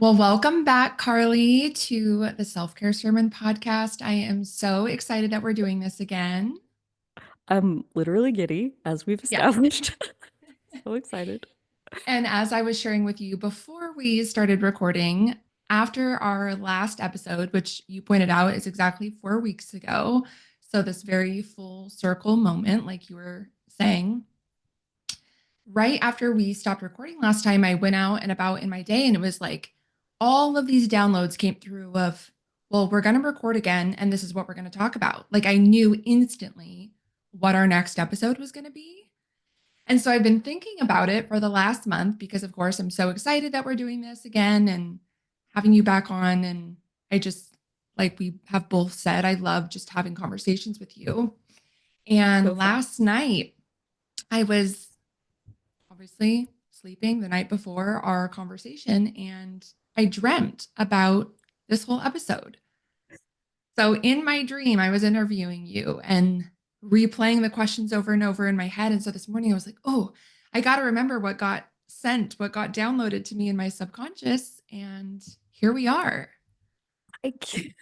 Well, welcome back, Carly, to the Self Care Sermon podcast. I am so excited that we're doing this again. I'm literally giddy, as we've Yeah. established. So excited. And as I was sharing with you before we started recording, after our last episode, which you pointed out is exactly 4 weeks ago, so this very full circle moment, like you were saying, right after we stopped recording last time, I went out and about in my day, and it was like all of these downloads came through of, well, we're going to record again, and this is what we're going to talk about. Like I knew instantly what our next episode was going to be. And so I've been thinking about it for the last month because, of course, I'm so excited that we're doing this again and having you back on. And I just, like we have both said, I love just having conversations with you. So And fun. last night, I was obviously sleeping the night before our conversation, and I dreamt about this whole episode. So in my dream, I was interviewing you and replaying the questions over and over in my head. And so this morning I was like, oh, I got to remember what got sent, what got downloaded to me in my subconscious. And here we are. I can't-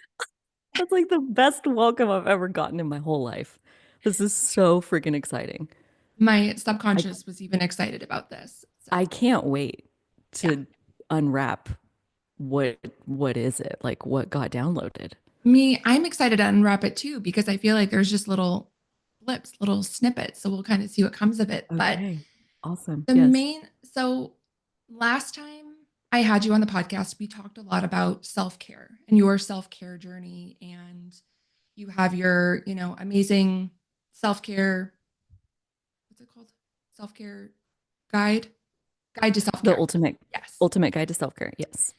That's like the best welcome I've ever gotten in my whole life. This is so freaking exciting. My I subconscious was even excited about this. I So, can't wait yeah. to unwrap what is it? Like what got downloaded. I'm excited to unwrap it too because I feel like there's just little blips, little snippets. So we'll kind of see what comes of it. But Okay. Awesome. The Yes. main, so last time I had you on the podcast, we talked a lot about self care and your self care journey. And you have your, amazing self care, what's it called? Self care guide, guide to self The care. ultimate Yes. ultimate guide to self-care. Yes.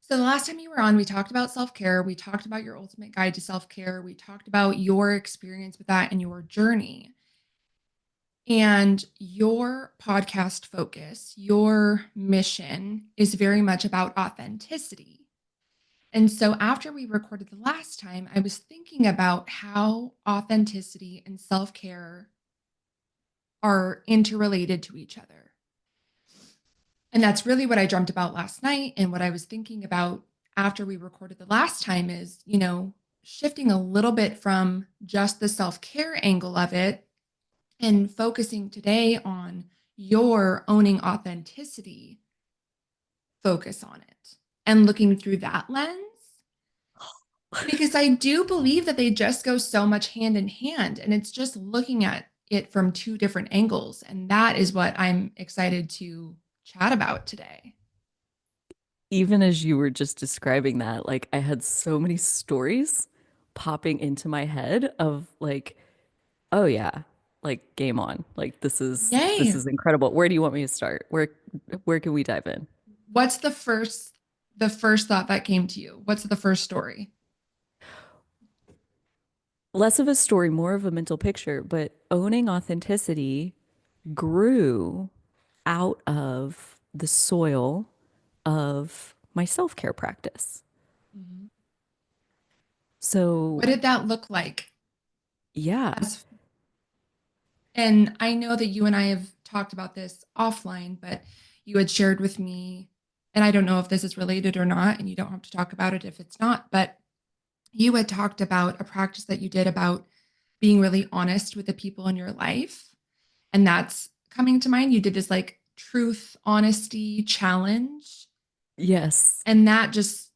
So the last time you were on, we talked about self care. We talked about your ultimate guide to self care. We talked about your experience with that and your journey. And your podcast focus, your mission is very much about authenticity. And so after we recorded the last time, I was thinking about how authenticity and self care are interrelated to each other. And that's really what I dreamt about last night. And what I was thinking about after we recorded the last time is, shifting a little bit from just the self care angle of it and focusing today on your owning authenticity, focus on it and looking through that lens. Because I do believe that they just go so much hand in hand. And it's just looking at it from two different angles. And that is what I'm excited to chat about today. Even as you were just describing that, like I had so many stories popping into my head of like, oh yeah, like game on. Like this Yay. is incredible. Where do you want me to start? Where can we dive in? What's the first thought that came to you? What's the first story? Less of a story, more of a mental picture, but owning authenticity grew out of the soil of my self-care practice. Mhm. What So, did that look like? yeah. As And I know that you and I have talked about this offline, but you had shared with me, and I don't know if this is related or not, and you don't have to talk about it if it's not, but you had talked about a practice that you did about being really honest with the people in your life. And that's coming to mind. You did this like truth, honesty challenge. Yes. And that just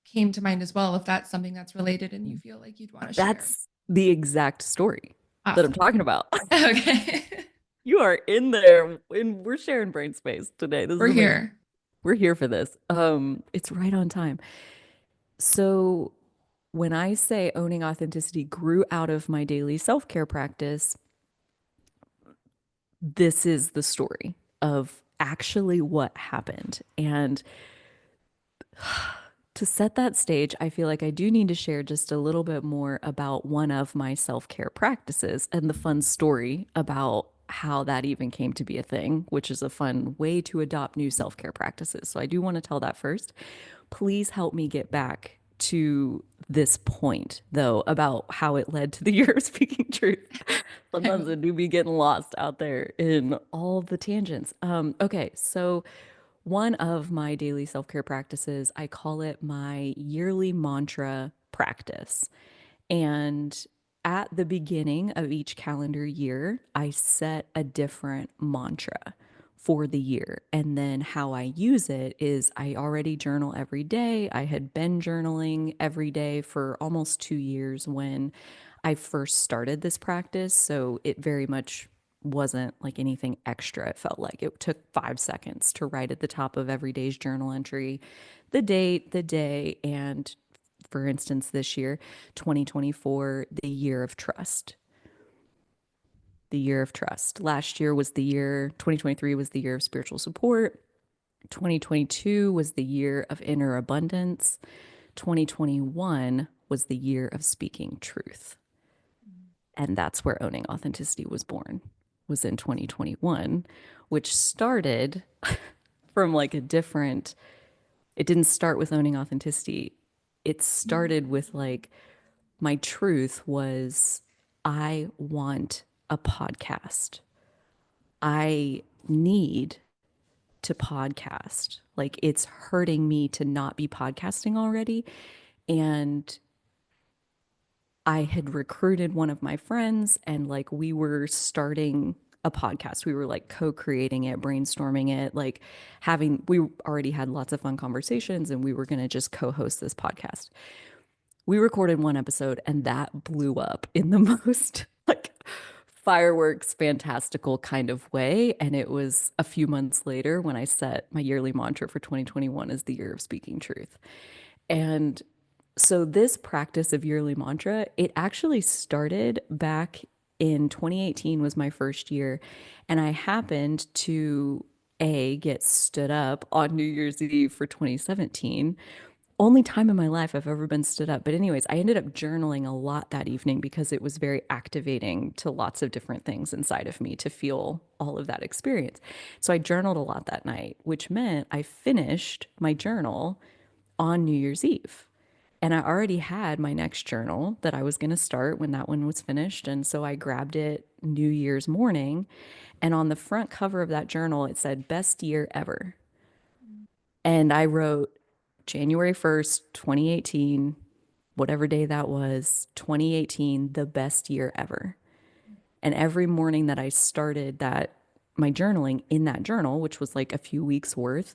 came to mind as well, if that's something that's related and you feel like you'd want to share. That's the exact story that I'm Awesome. talking about. Okay. You are in there and we're sharing brain space today. This is We're amazing. here. We're here for this. It's right on time. So when I say owning authenticity grew out of my daily self-care practice, this is the story of actually what happened. And to set that stage, I feel like I do need to share just a little bit more about one of my self-care practices and the fun story about how that even came to be a thing, which is a fun way to adopt new self-care practices. So I do want to tell that first. Please help me get back to this point, though, about how it led to the year of speaking truth. I Sometimes I will. do be getting lost out there in all the tangents. Okay, so one of my daily self care practices, I call it my yearly mantra practice. And at the beginning of each calendar year, I set a different mantra for the year. And then how I use it is I already journal every day. I had been journaling every day for almost 2 years when I first started this practice. So it very much wasn't like anything extra. It felt like it took 5 seconds to write at the top of every day's journal entry the date, the day, and for instance, this year, 2024, the year of trust. The year of trust. Last year was the year, 2023 was the year of spiritual support. 2022 was the year of inner abundance. 2021 was the year of speaking truth. And that's where owning authenticity was born, was in 2021, which started from like a different, it didn't start with owning authenticity. It started with like, my truth was I want a podcast. I need to podcast. Like it's hurting me to not be podcasting already. And I had recruited one of my friends and like we were starting a podcast. We were like co-creating it, brainstorming it, like we already had lots of fun conversations and we were going to just co-host this podcast. We recorded one episode and that blew up in the most like fireworks, fantastical kind of way. And it was a few months later when I set my yearly mantra for 2021 as the year of speaking truth. And so this practice of yearly mantra, it actually started back in 2018 was my first year. And I happened to get stood up on New Year's Eve for 2017, only time in my life I've ever been stood up. But, anyways, I ended up journaling a lot that evening because it was very activating to lots of different things inside of me to feel all of that experience. So, I journaled a lot that night, which meant I finished my journal on New Year's Eve. And I already had my next journal that I was going to start when that one was finished. And so I grabbed it New Year's morning. And on the front cover of that journal, it said, best year ever. And I wrote January 1st, 2018, whatever day that was, 2018, the best year ever. And every morning that I started my journaling in that journal, which was like a few weeks worth,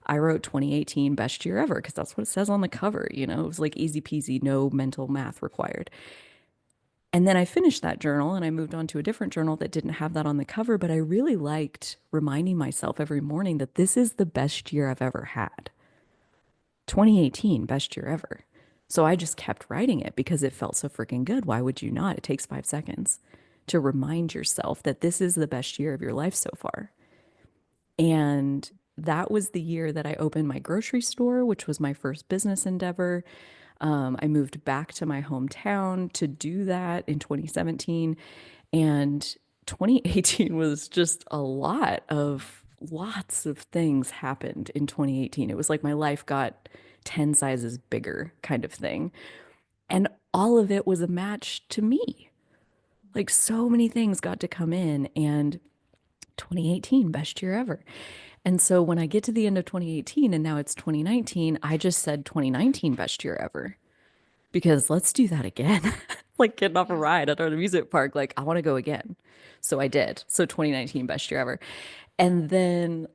I wrote 2018 best year ever because that's what it says on the cover. You know, it was like easy peasy, no mental math required. And then I finished that journal and I moved on to a different journal that didn't have that on the cover, but I really liked reminding myself every morning that this is the best year I've ever had. 2018, best year ever. So I just kept writing it because it felt so freaking good. Why would you not? It takes 5 seconds to remind yourself that this is the best year of your life so far. And that was the year that I opened my grocery store, which was my first business endeavor. I moved back to my hometown to do that in 2017. And 2018 was just lots of things happened in 2018. It was like my life got 10 sizes bigger kind of thing. And all of it was a match to me. Like so many things got to come in and 2018, best year ever. And so when I get to the end of 2018 and now it's 2019, I just said 2019, best year ever. Because let's do that again. Like getting off a Yeah. ride at an amusement park, like I want to go again. So I did. So 2019, best year ever. And then,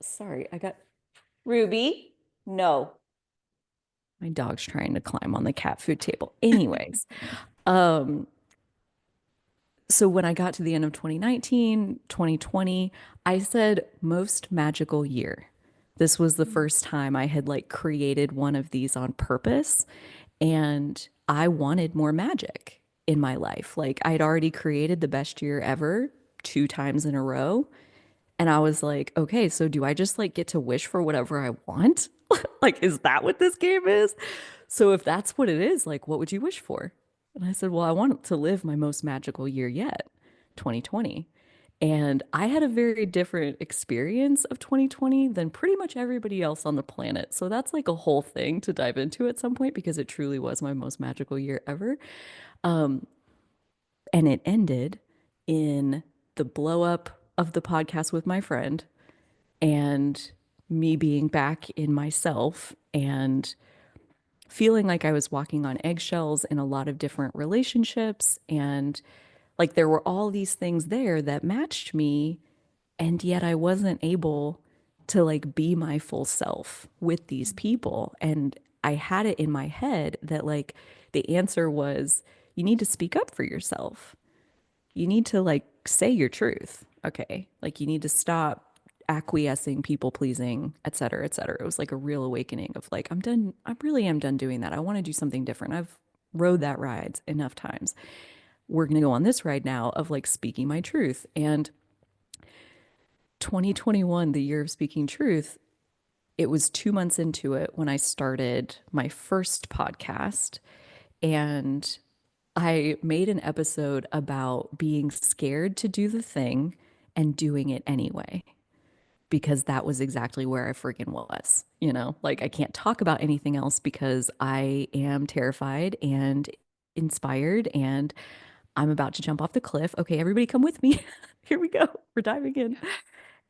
sorry, I got Ruby. No. My dog's trying to climb on the cat food table. Anyways, um, so when I got to the end of 2019, 2020, I said most magical year. This was the first time I had like created one of these on purpose and I wanted more magic in my life. Like I'd already created the best year ever 2 times in a row. And I was like, okay, so do I just like get to wish for whatever I want? Like, is that what this game is? So if that's what it is, like, what would you wish for? And I said, well, I want to live my most magical year yet, 2020. And I had a very different experience of 2020 than pretty much everybody else on the planet. So that's like a whole thing to dive into at some point because it truly was my most magical year ever. Um, and it ended in the blow up of the podcast with my friend and me being back in myself and feeling like I was walking on eggshells in a lot of different relationships. And like there were all these things there that matched me. And yet I wasn't able to like be my full self with these people. And I had it in my head that like the answer was you need to speak up for yourself. You need to like say your truth. Okay. Like you need to stop acquiescing, people pleasing, et cetera, et cetera. It was like a real awakening of like, I'm done. I really am done doing that. I want to do something different. I've rode that ride enough times. We're going to go on this ride now of like speaking my truth. And 2021, the year of speaking truth, it was 2 months into it when I started my first podcast. And I made an episode about being scared to do the thing and doing it anyway, because that was exactly where I freaking was. Like I can't talk about anything else because I am terrified and inspired and I'm about to jump off the cliff. Okay, everybody come with me. Here we go. We're diving in. Yeah.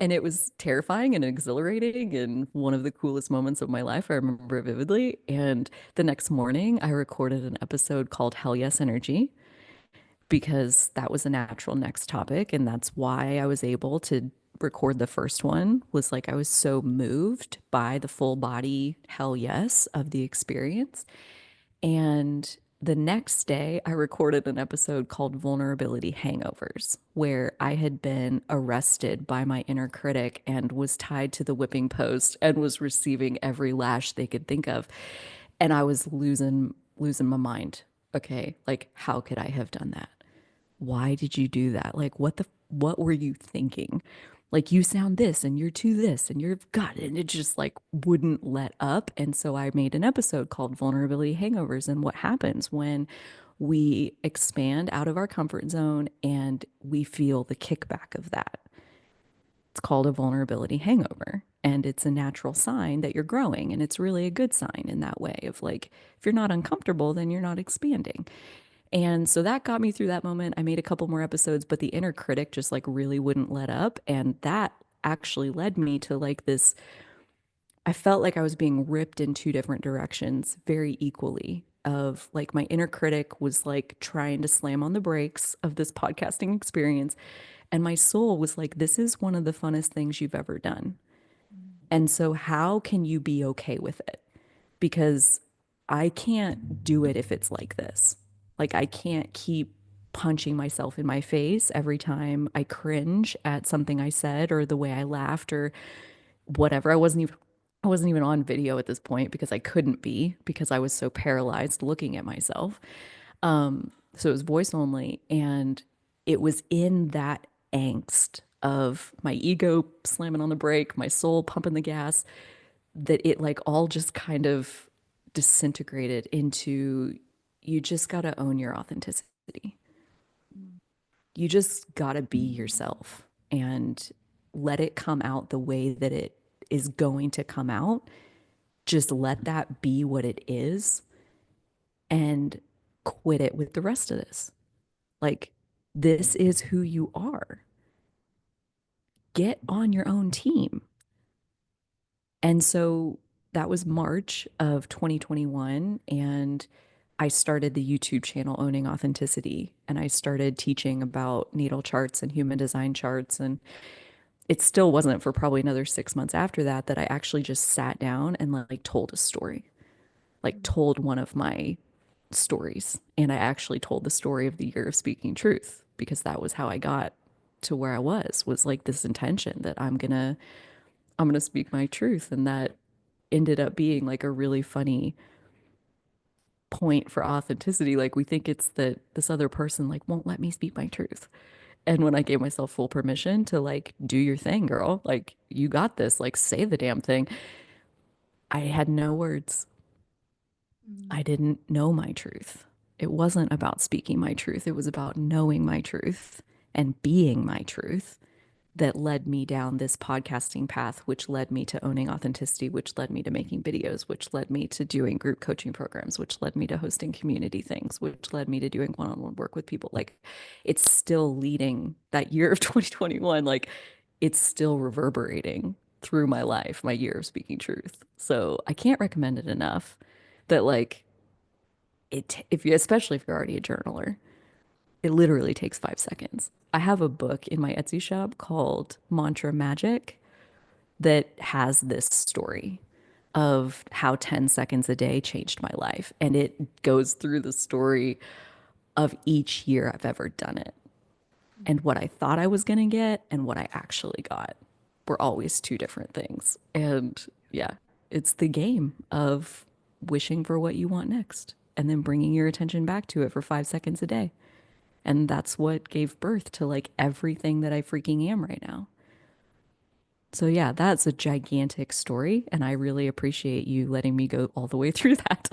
And it was terrifying and exhilarating and one of the coolest moments of my life. I remember it vividly. And the next morning, I recorded an episode called Hell Yes Energy because that was a natural next topic. And that's why I was able to record the first one was like I was so moved by the full body hell yes of the experience. And the next day, I recorded an episode called Vulnerability Hangovers, where I had been arrested by my inner critic and was tied to the whipping post and was receiving every lash they could think of. And I was losing my mind. Okay, like how could I have done that? Why did you do that? Like what were you thinking? Like you sound this and you're to this and you've got it. And it just like wouldn't let up. And so I made an episode called Vulnerability Hangovers and what happens when we expand out of our comfort zone and we feel the kickback of that. It's called a vulnerability hangover. And it's a natural sign that you're growing. And it's really a good sign in that way of like, if you're not uncomfortable, then you're not expanding. And so that got me through that moment. I made a couple more episodes, but the inner critic just like really wouldn't let up. And that actually led me to like this. I felt like I was being ripped in two different directions very equally. Of like my inner critic was like trying to slam on the brakes of this podcasting experience. And my soul was like, this is one of the funnest things you've ever done. And so, how can you be okay with it? Because I can't do it if it's like this. Like, I can't keep punching myself in my face every time I cringe at something I said or the way I laughed or whatever. I wasn't even on video at this point because I couldn't be because I was so paralyzed looking at myself. So it was voice only. And it was in that angst of my ego slamming on the brake, my soul pumping the gas, that it like all just kind of disintegrated into you just got to own your authenticity. You just got to be yourself and let it come out the way that it is going to come out. Just let that be what it is and quit it with the rest of this. Like, this is who you are. Get on your own team. And so that was March of 2021. And I started the YouTube channel Owning Authenticity. And I started teaching about natal charts and human design charts. And it still wasn't for probably another 6 months after that that I actually just sat down and like told a story, like told one of my stories. And I actually told the story of the year of speaking truth because that was how I got to where I was like this intention that I'm going to speak my truth. And that ended up being like a really funny point for authenticity. Like we think it's that this other person like won't let me speak my truth. And when I gave myself full permission to like do your thing, girl, like you got this, like say the damn thing, I had no words. I didn't know my truth. It wasn't about speaking my truth. It was about knowing my truth and being my truth that led me down this podcasting path, which led me to owning authenticity, which led me to making videos, which led me to doing group coaching programs, which led me to hosting community things, which led me to doing one-on-one work with people. Like it's still leading that year of 2021. Like it's still reverberating through my life, my year of speaking truth. So I can't recommend it enough that like if you, especially if you're already a journaler, it literally takes 5 seconds. I have a book in my Etsy shop called Mantra Magic that has this story of how 10 seconds a day changed my life. And it goes through the story of each year I've ever done it. And what I thought I was going to get and what I actually got were always two different things. And yeah, it's the game of wishing for what you want next and then bringing your attention back to it for 5 seconds a day. And that's what gave birth to like everything that I freaking am right now. So yeah, that's a gigantic story, and I really appreciate you letting me go all the way through that.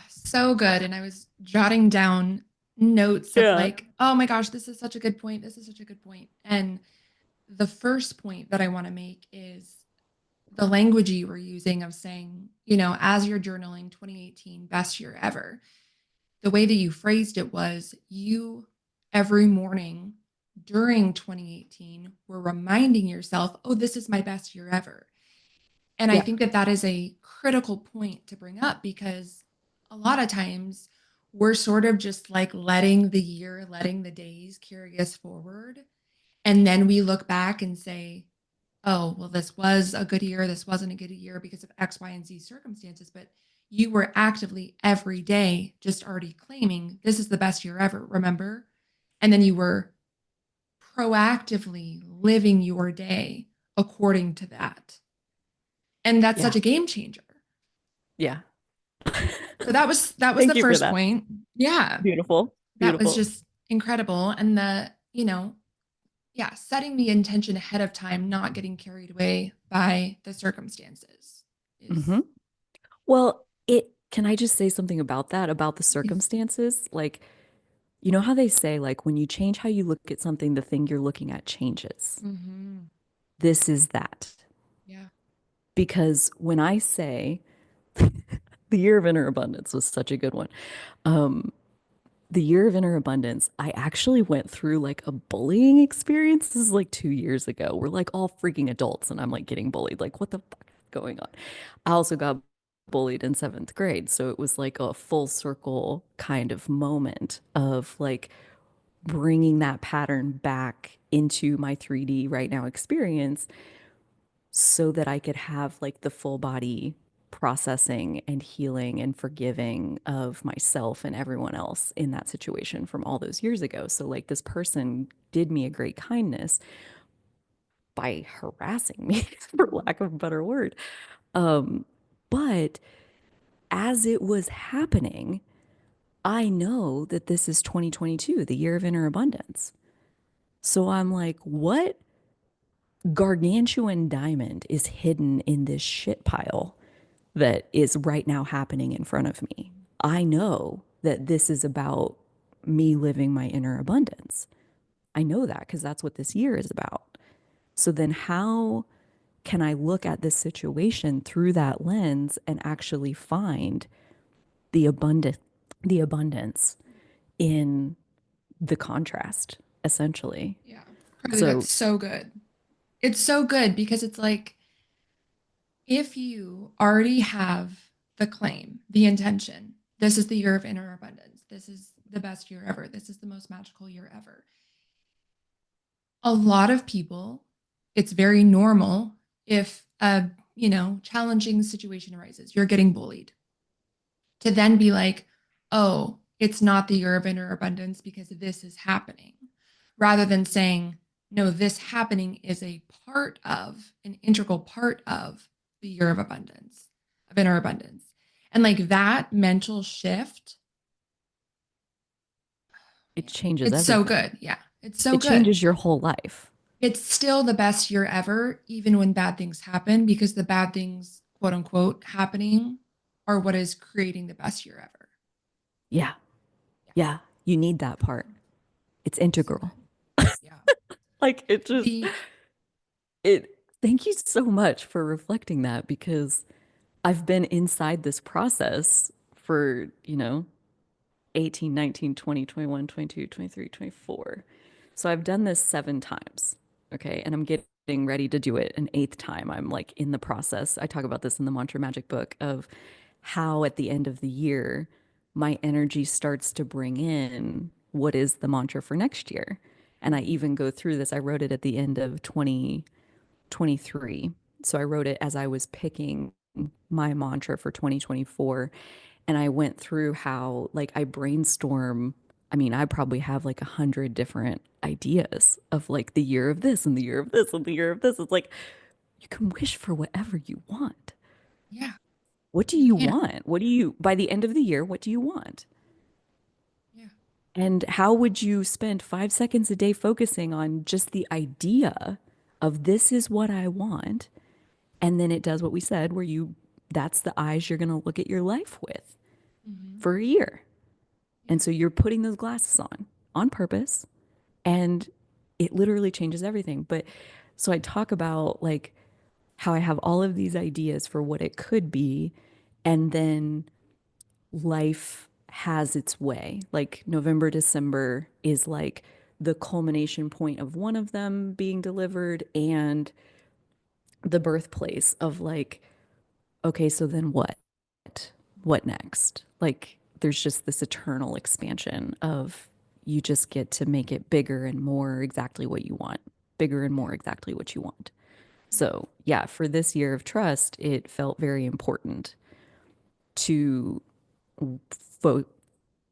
So good. And I was jotting down notes of Yeah. like, oh my gosh, this is such a good point. This is such a good point. And the first point that I want to make is the language you were using of saying, as you're journaling 2018, best year ever. The way that you phrased it was you every morning during 2018 were reminding yourself, oh, this is my best year ever. And I Yeah. think that that is a critical point to bring up because a lot of times we're sort of just like letting the year, letting the days carry us forward. And then we look back and say, oh, well, this was a good year. This wasn't a good year because of X, Y, and Z circumstances. But you were actively every day just already claiming this is the best year ever, remember? And then you were proactively living your day according to that. And that's Yeah. such a game changer. Yeah. So that was the Thank you for first that. point. Yeah. Beautiful. That was Beautiful. just incredible. And yeah, setting the intention ahead of time, not getting carried away by the circumstances is Hmm. Well, it can I just say something about that, about the please. circumstances? Like, you know how they say, like, when you change how you look at something, the thing you're looking at changes. Mm-hmm. This is that. Yeah. Because when I say the year of inner abundance was such a good one. Um, the year of inner abundance, I actually went through like a bullying experience. This is like 2 years ago. We're like all freaking adults, and I'm like getting bullied. Like, what the fuck is going on? I also got bullied in seventh grade. So it was like a full circle kind of moment of like bringing that pattern back into my 3D right now experience so that I could have like the full body processing and healing and forgiving of myself and everyone else in that situation from all those years ago. So, like, this person did me a great kindness by harassing me, for lack of a better word. Um, but as it was happening, I know that this is 2022, the year of inner abundance. So I'm like, what gargantuan diamond is hidden in this shit pile that is right now happening in front of me? I know that this is about me living my inner abundance. I know that because that's what this year is about. So then how can I look at this situation through that lens and actually find the abundance in the contrast, essentially? Yeah. Carly, So, that's so good. It's so good because it's like if you already have the claim, the intention, this is the year of inner abundance. This is the best year ever. This is the most magical year ever. A lot of people, it's very normal if a, challenging situation arises, you're getting bullied, to then be like, oh, it's not the year of inner abundance because this is happening, rather than saying, no, this happening is a part of, an integral part of the year of abundance, of inner abundance. And like that mental shift, it man, changes it's so everything. good. Yeah, it's so It good. changes your whole life. It's still the best year ever, even when bad things happen, because the bad things, quote unquote, happening are what is creating the best year ever. Yeah. Yeah, Yeah. You need that part. It's so integral. good. Yeah. Like, it just, The it, thank you so much for reflecting that because I've been inside this process for, 18, 19, 20, 21, 22, 23, 24. So I've done this 7 times. Okay. And I'm getting getting ready to do it an eighth time. I'm like in the process. I talk about this in the Mantra Magic book of how at the end of the year, my energy starts to bring in what is the mantra for next year. And I Mhm. even go through this. I wrote it at the end of 2023. So I wrote it as I was picking my mantra for 2024. And I went through how, like, I brainstorm. I mean, I probably have like 100 different ideas of like the year of this and the year of this and the year of this. It's like you can wish for whatever you want. Yeah, What do you you can. want? What do you, by the end of the year, what do you want? Yeah. And how would you spend 5 seconds a day focusing on just the idea of this is what I want? And then it does what we said, where that's the eyes you're going to look at your life with Hmm. for a year. Yeah. And so you're putting those glasses on purpose, and it literally changes everything. But so I talk about like how I have all of these ideas for what it could be, and then life has its way. Like November, December is like the culmination point of one of them being delivered and the birthplace of like, okay, so then what? What next? Like there's just this eternal expansion of you just get to make it bigger and more exactly what you want, bigger and Yeah. more exactly what you want. Yeah. So, yeah, for this year of trust, it felt very important to fo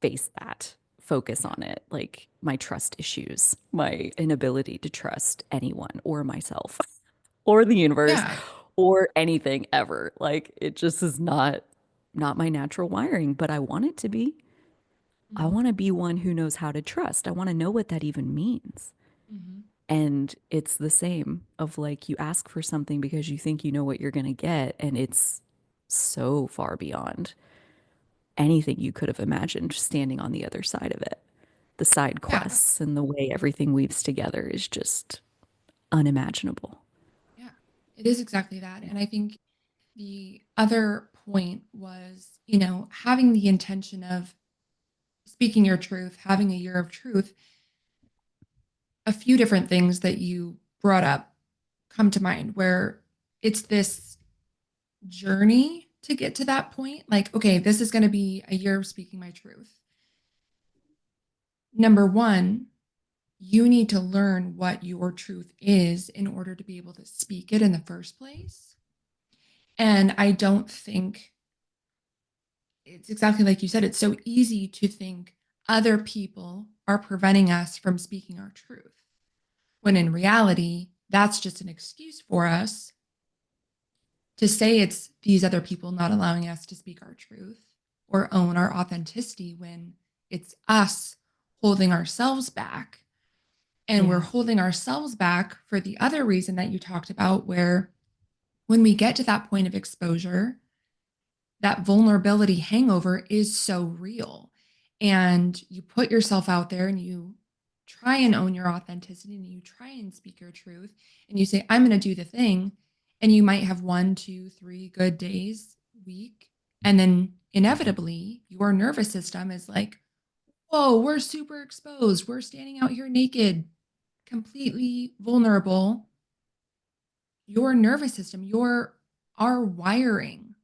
face that, focus Yeah. on it, like my trust issues, my inability to trust anyone or myself or the universe Yeah. or anything ever. Like it just is not my natural wiring, but I want it to be. I Hmm. want to be one who knows how to trust. I want to know what that even means. Hmm. And it's the same of like you ask for something because you think you know what you're going to get, and it's so far beyond anything you could have imagined standing on the other side of it. The side Yeah. quests and the way everything weaves together is just unimaginable. Yeah. It is exactly that. And I think the other point was, having the intention of speaking your truth, having a year of truth. A few different things that you brought up come to mind where it's this journey to get to that point. Like, okay, this is going to be a year of speaking my truth. Number one, you need to learn what your truth is in order to be able to speak it in the first place. And I don't think it's exactly like you said, it's so easy to think other people are preventing us from speaking our truth, when in reality, that's just an excuse for us to say it's these other people not allowing us to speak our truth or own our authenticity, when it's us holding ourselves back. And we're Yeah. holding ourselves back for the other reason that you talked about, where when we get to that point of exposure, that vulnerability hangover is so real. And you put yourself out there and you try and own your authenticity and you try and speak your truth and you say, I'm going to do the thing. And you might have 1, 2, 3 good days, week. And then inevitably, your nervous system is like, whoa, we're super exposed. We're standing out here naked, completely vulnerable. Your nervous system, our wiring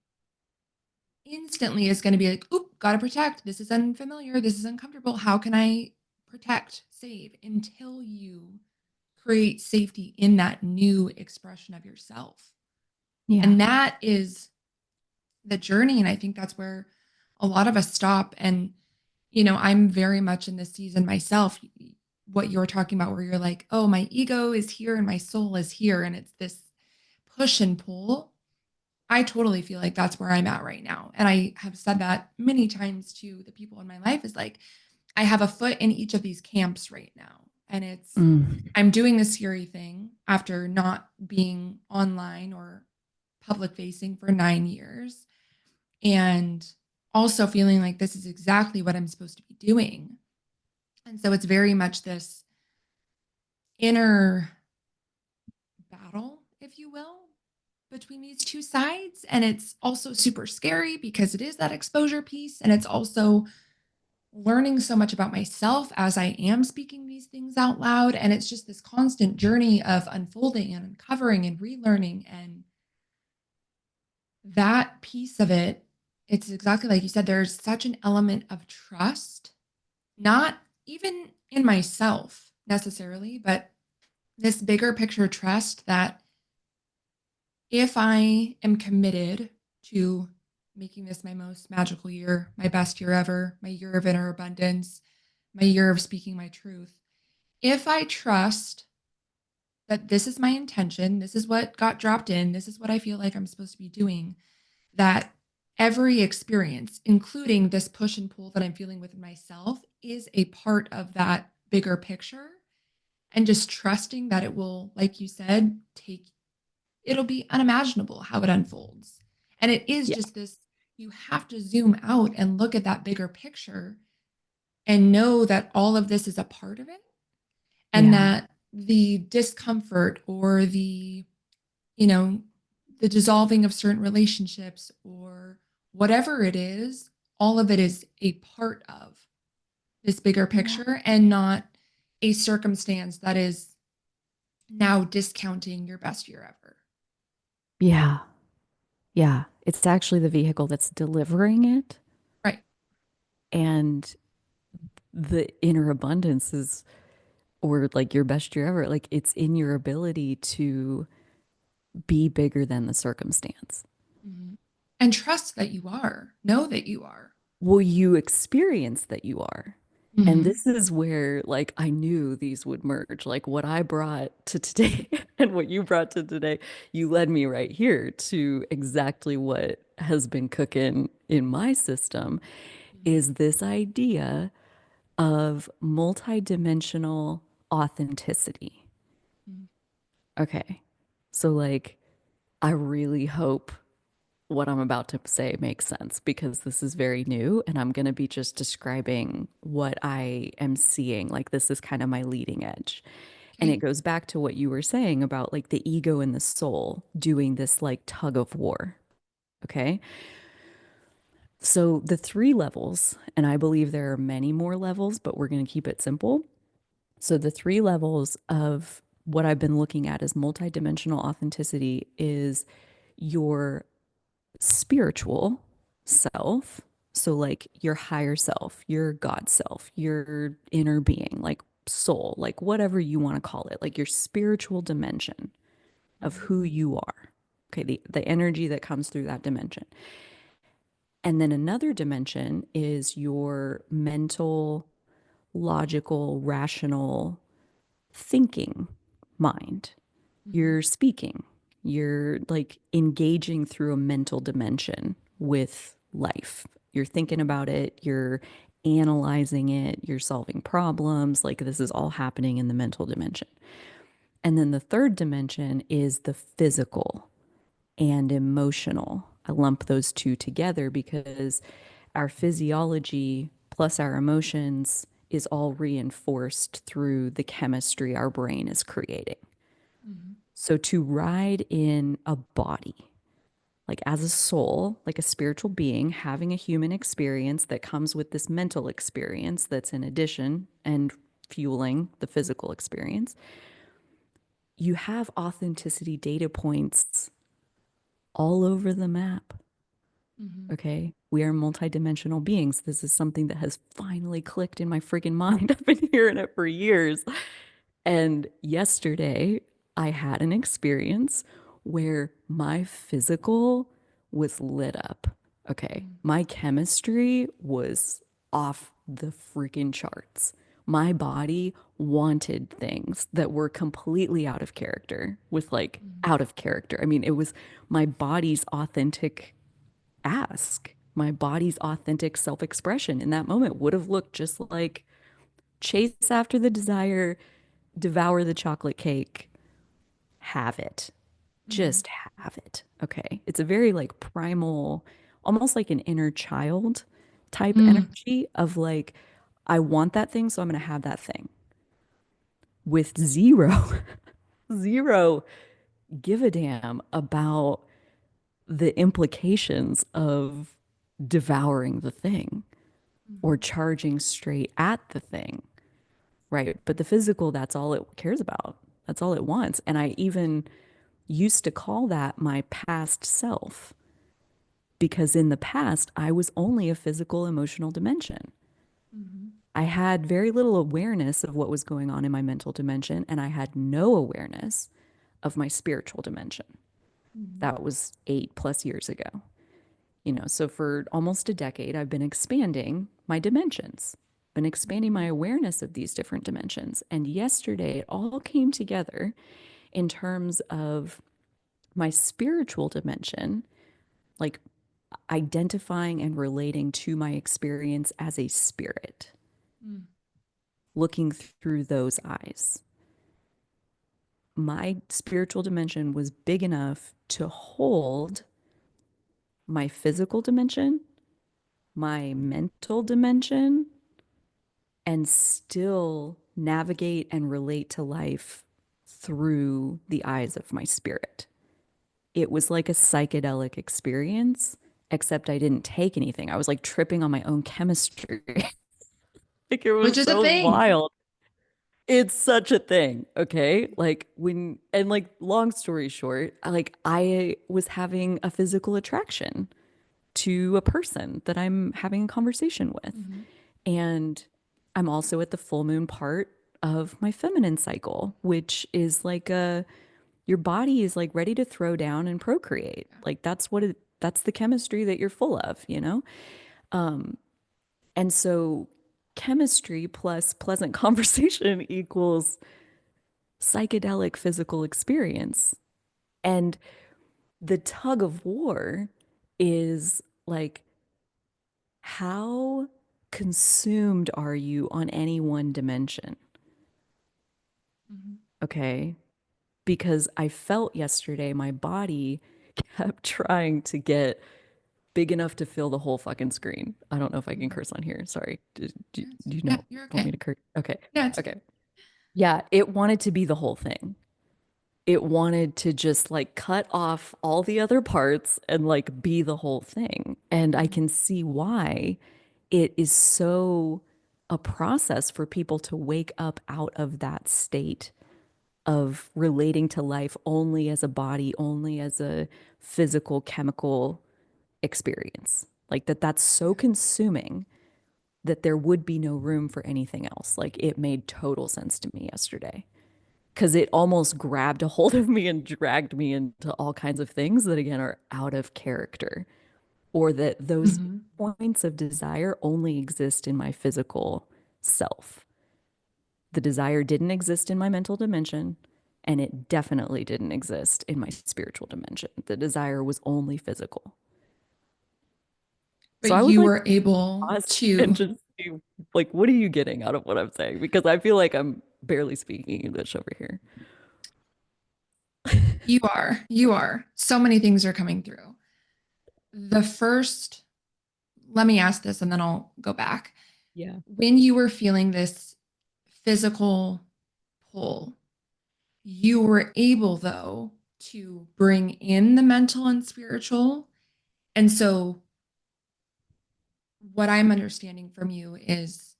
instantly is going to be like, oop, gotta protect. This is unfamiliar. This is uncomfortable. How can I protect, save, until you create safety in that new expression of yourself? Yeah. And that is the journey. And I think that's where a lot of us stop. And, I'm very much in this season myself. What you're talking about, where you're like, oh, my ego is here and my soul is here. And it's this push and pull. I totally feel like that's where I'm at right now. And I have said that many times to the people in my life, is like, I have a foot in each of these camps right now. And Mm. I'm doing the scary thing after not being online or public facing for 9 years. And also feeling like this is exactly what I'm supposed to be doing. And so it's very much this inner battle, if you will, between these two sides. And it's also super scary because it is that exposure piece. And it's also learning so much about myself as I am speaking these things out loud. And it's just this constant journey of unfolding and uncovering and relearning. And that piece of it, it's exactly like you said, there's such an element of trust, not even in myself necessarily, but this bigger picture trust that if I am committed to making this my most magical year, my best year ever, my year of inner abundance, my year of speaking my truth, if I trust that this is my intention, this is what got dropped in, this is what I feel like I'm supposed to be doing, that every experience, including this push and pull that I'm feeling within myself, is a part of that bigger picture. And just trusting that it will, like you said, it'll be unimaginable how it unfolds. And it is Yeah. just this, you have to zoom out and look at that bigger picture and know that all of this is a part of it, and Yeah. that the discomfort or you know, the dissolving of certain relationships or whatever it is, all of it is a part of this bigger Yeah. picture and not a circumstance that is now discounting your best year ever. Yeah. Yeah. It's actually the vehicle that's delivering it. Right. And the inner abundance is, or like your best year ever, like it's in your ability to be bigger than the circumstance. Mhm. And trust that you are. Know that you are. Will you experience that you are? And Mhm. this is where, like, I knew these would merge. Like, what I brought to today and what you brought to today, you led me right here to exactly what has been cooking in my system Mhm. is this idea of multidimensional authenticity. Mhm. Okay. So, like, I really hope what I'm about to say makes sense because this is very new and I'm going to be just describing what I am seeing. Like, this is kind of my leading edge. And it Okay. goes back to what you were saying about like the ego and the soul doing this like tug of war. Okay. So, the three levels, and I believe there are many more levels, but we're going to keep it simple. So, the three levels of what I've been looking at as multidimensional authenticity is your spiritual self. So, like your higher self, your God self, your inner being, like soul, like whatever you want to call it, like your spiritual dimension of Mhm. who you are. Okay, the energy that comes through that dimension. And then another dimension is your mental, logical, rational thinking mind. Mhm. You're speaking, you're like engaging through a mental dimension with life. You're thinking Mhm. about it, you're analyzing it, you're solving problems. Like this is all happening in the mental dimension. And then the third dimension is the physical and emotional. I lump those two together because our physiology plus our emotions is all reinforced through the chemistry our brain is creating. Mhm. So to ride in a body, like as a soul, like a spiritual being, having a human experience that comes with this mental experience that's in addition and fueling the physical experience, you have authenticity data points all over the map. Mhm. Okay. We are multidimensional beings. This is something that has finally clicked in my freaking mind. I've been hearing it for years. And yesterday, I had an experience where my physical was lit up. Okay. Mhm. My chemistry was off the freaking charts. My body wanted things that were completely out of character, with like Mhm. out of character. I mean, it was my body's authentic ask. My body's authentic self expression in that moment would have looked just like chase after the desire, devour the chocolate cake, have it. Mhm. Just have it. Okay. It's a very like primal, almost like an inner child type Mhm. energy of like, I want that thing, so I'm going to have that thing with zero, zero give a damn about the implications of devouring the thing. or Mhm. charging straight at the thing, right? But the physical, that's all it cares about. That's all it wants. And I even used to call that my past self because in the past, I was only a physical emotional dimension. Mhm. I had very little awareness of what was going on in my mental dimension, and I had no awareness of my spiritual dimension. Mhm. That was 8+ years ago. So for almost a decade, I've been expanding my dimensions, been expanding my Mhm. awareness of these different dimensions. And yesterday, it all came together in terms of my spiritual dimension, like identifying and relating to my experience as a spirit, Mhm. looking through those eyes. My spiritual dimension was big enough to hold my physical dimension, my mental dimension, and still navigate and relate to life through the eyes of my spirit. It was like a psychedelic experience, except I didn't take anything. I was like tripping on my own chemistry. Like it Which was is a so thing. wild. It's such a thing, okay? Like when and like long story short, I was having a physical attraction to a person that I'm having a conversation with. Mhm. And I'm also at the full moon part of my feminine cycle, which is like your body is like ready to throw down and procreate. Yeah. Like that's the chemistry that you're full of, you know? And so chemistry plus pleasant conversation equals psychedelic physical experience. And the tug of war is like, how consumed are you on any one dimension? Mhm. Okay. Because I felt yesterday my body kept trying to get big enough to fill the whole fucking screen. I don't know if I can Mhm. curse on here. Sorry. Yeah, Do you yeah, know? you're Want me okay. to curse? Okay. Yeah, it's Okay. okay. Yeah. It wanted to be the whole thing. It wanted to just like cut off all the other parts and like be the whole thing. And I Mhm. can see why it is so a process for people to wake up out of that state of relating to life only as a body, only as a physical, chemical experience. Like that's so Yeah. consuming that there would be no room for anything else. Like it made total sense to me yesterday because it almost grabbed a hold of me and dragged me into all kinds of things that, again, are out of character, or that those Mhm. points of desire only exist in my physical self. The desire didn't exist in my mental dimension, and it definitely didn't exist in my spiritual dimension. The desire was only physical. But So I would you like were able pause and to, just see, like, what are you getting out of what I'm saying? Because I feel like I'm barely speaking English over here. you are. So many things are coming through. The first, let me ask this and then I'll go back. Yeah. When you were feeling this physical pull, you were able, though, to bring in the mental and spiritual. And so, what I'm understanding from you is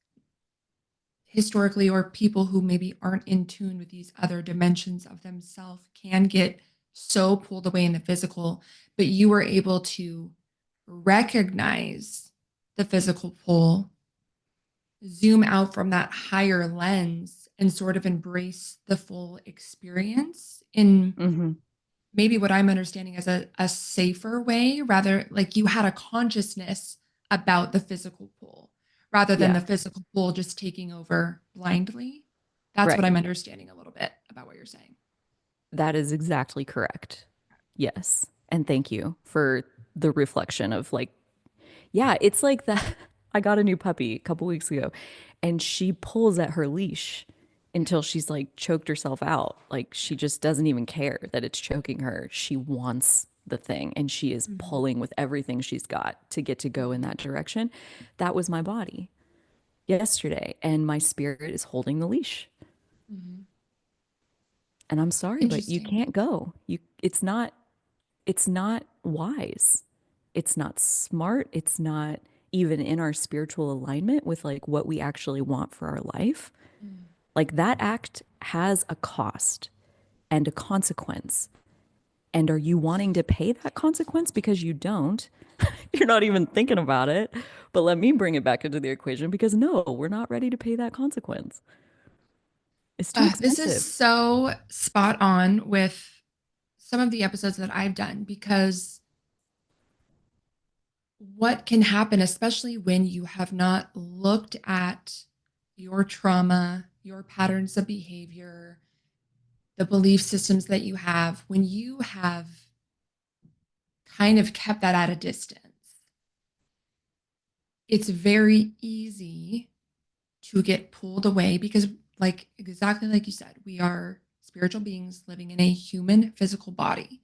historically, or people who maybe aren't in tune with these other dimensions of themselves can get so pulled away in the physical, but you were able to recognize the physical pull, zoom out from that higher lens, and sort of embrace the full experience in Hmm. maybe what I'm understanding as a safer way, rather like you had a consciousness about the physical pull rather than the Yeah. physical pull just taking over blindly. That's what Right. I'm understanding a little bit about what you're saying. That is exactly correct. Yes. And thank you for the reflection of like, yeah, it's like that. I got a new puppy a couple weeks ago and she pulls at her leash Yeah. until she's like choked herself out. Like she Yeah. just doesn't even care that it's choking her. She wants the thing and she is Mm-hmm. pulling with everything she's got to get to go in Mm-hmm. that direction. That was my body yesterday and my spirit is holding the leash. Mm-hmm. And I'm sorry, but you Interesting. can't go. It's not wise. It's not smart. It's not even in our spiritual alignment with like what we actually want for our life, Mm. like that act has a cost and a consequence. And are you wanting to pay that consequence? Because you don't. You're not even thinking about it. But let me bring it back into the equation because no, we're not ready to pay that consequence. It's too This is expensive. so spot on with some of the episodes that I've done because what can happen, especially when you have not looked at your trauma, your patterns of behavior, the belief systems that you have, when you have kind of kept that at a distance, it's very easy to get pulled away because, like, exactly like you said, we are spiritual beings living in a human physical body.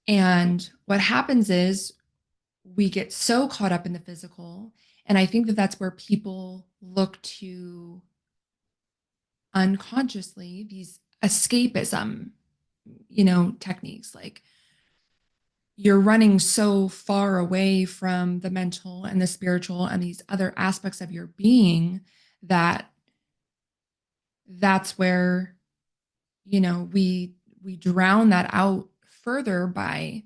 And what happens is we get so caught up in the physical. And I think that that's where people look to unconsciously these escapism, techniques like you're running so far away from the mental and the spiritual and these other aspects of your being that that's where we drown that out further by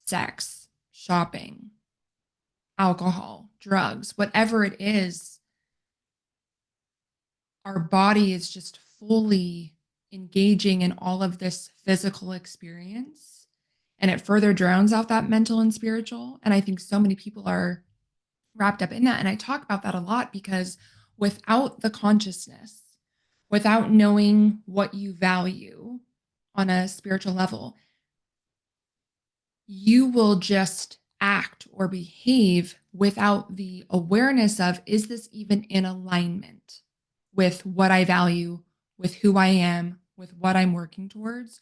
sex, shopping, alcohol, drugs, whatever it is. Our body is just fully engaging in all of this physical experience, and it further drowns out that mental and spiritual. And I think so many people are wrapped up in that. And I talk about that a lot because without the consciousness, without knowing what you value on a spiritual level, you will just act or behave without the awareness of, is this even in alignment with what I value, with who I am, with what I'm working towards?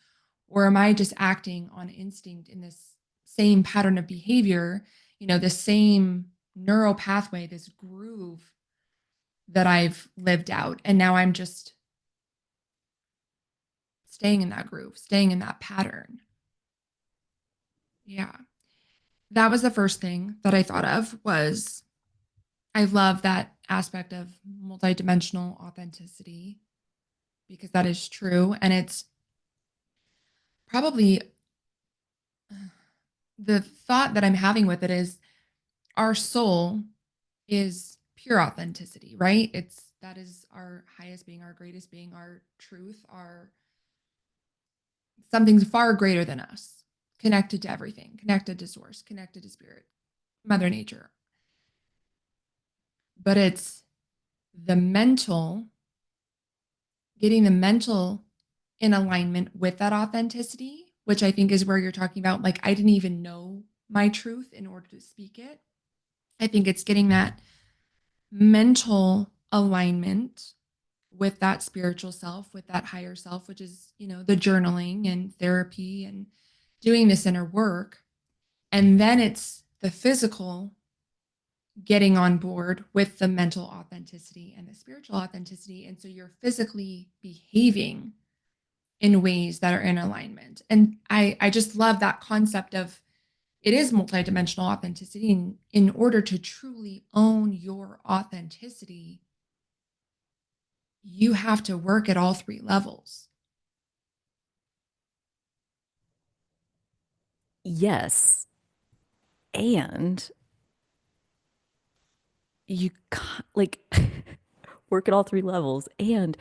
Or am I just acting on instinct in this same pattern of behavior, the same neural pathway, this groove that I've lived out? And now I'm just staying in that groove, staying in that pattern. Yeah. That was the first thing that I thought of was I love that aspect of multidimensional authenticity because that is true. And it's probably the thought that I'm having with it is our soul is pure authenticity, right? That is our highest being, our greatest being, our truth, our something far greater than us, connected to everything, connected to source, connected to spirit, Mother Nature. But it's the mental, getting the mental in alignment with that authenticity, which I think is where you're talking about. Like, I didn't even know my truth in order to speak it. I think it's getting that mental alignment with that spiritual self, with that higher self, which is, the journaling and therapy and doing this inner work. And then it's the physical getting on board with the mental authenticity and the spiritual authenticity. And so you're physically behaving in ways that are in alignment. And I just love that concept of it is multidimensional authenticity. And in order to truly own your authenticity, you have to work at all three levels. Yes. And you like work at all three levels and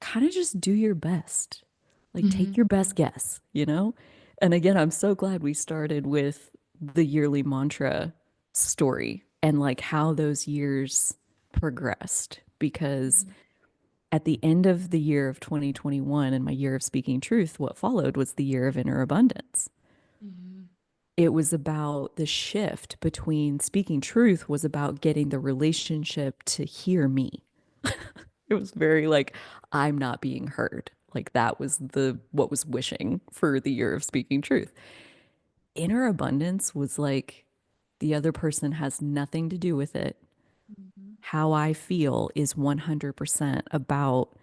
kind of just do your best. Like take Mm-hmm. your best guess, you know? And again, I'm so glad we started with the yearly mantra story and like how those years progressed because Mm-hmm. at the end of the year of 2021 and my year of speaking truth, what followed was the year of inner abundance. Mm-hmm. It was about the shift between speaking truth was about getting the relationship to hear me. It was very like, I'm not being heard. Like that was the what was wishing for the year of speaking truth. Inner abundance was like the other person has nothing to do with it. Mm-hmm. How I feel is 100% about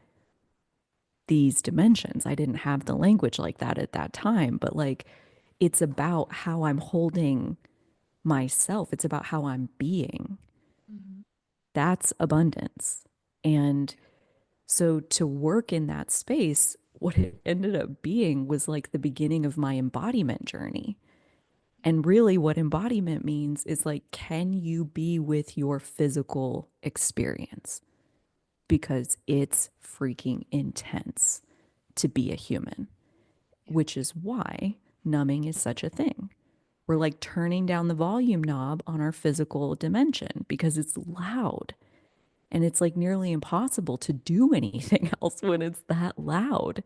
these dimensions. I didn't have the language like that at that time, but like it's about how I'm holding myself. It's about how I'm being. Mhm. That's abundance. And so to work in that space, what it ended up being was like the beginning of my embodiment journey. And really, what embodiment means is like, can you be with your physical experience? Because it's freaking intense to be a human, Yeah. which is why numbing is such a thing. We're like turning down the volume knob on our physical dimension because it's loud. And it's like nearly impossible to do anything else when it's that loud.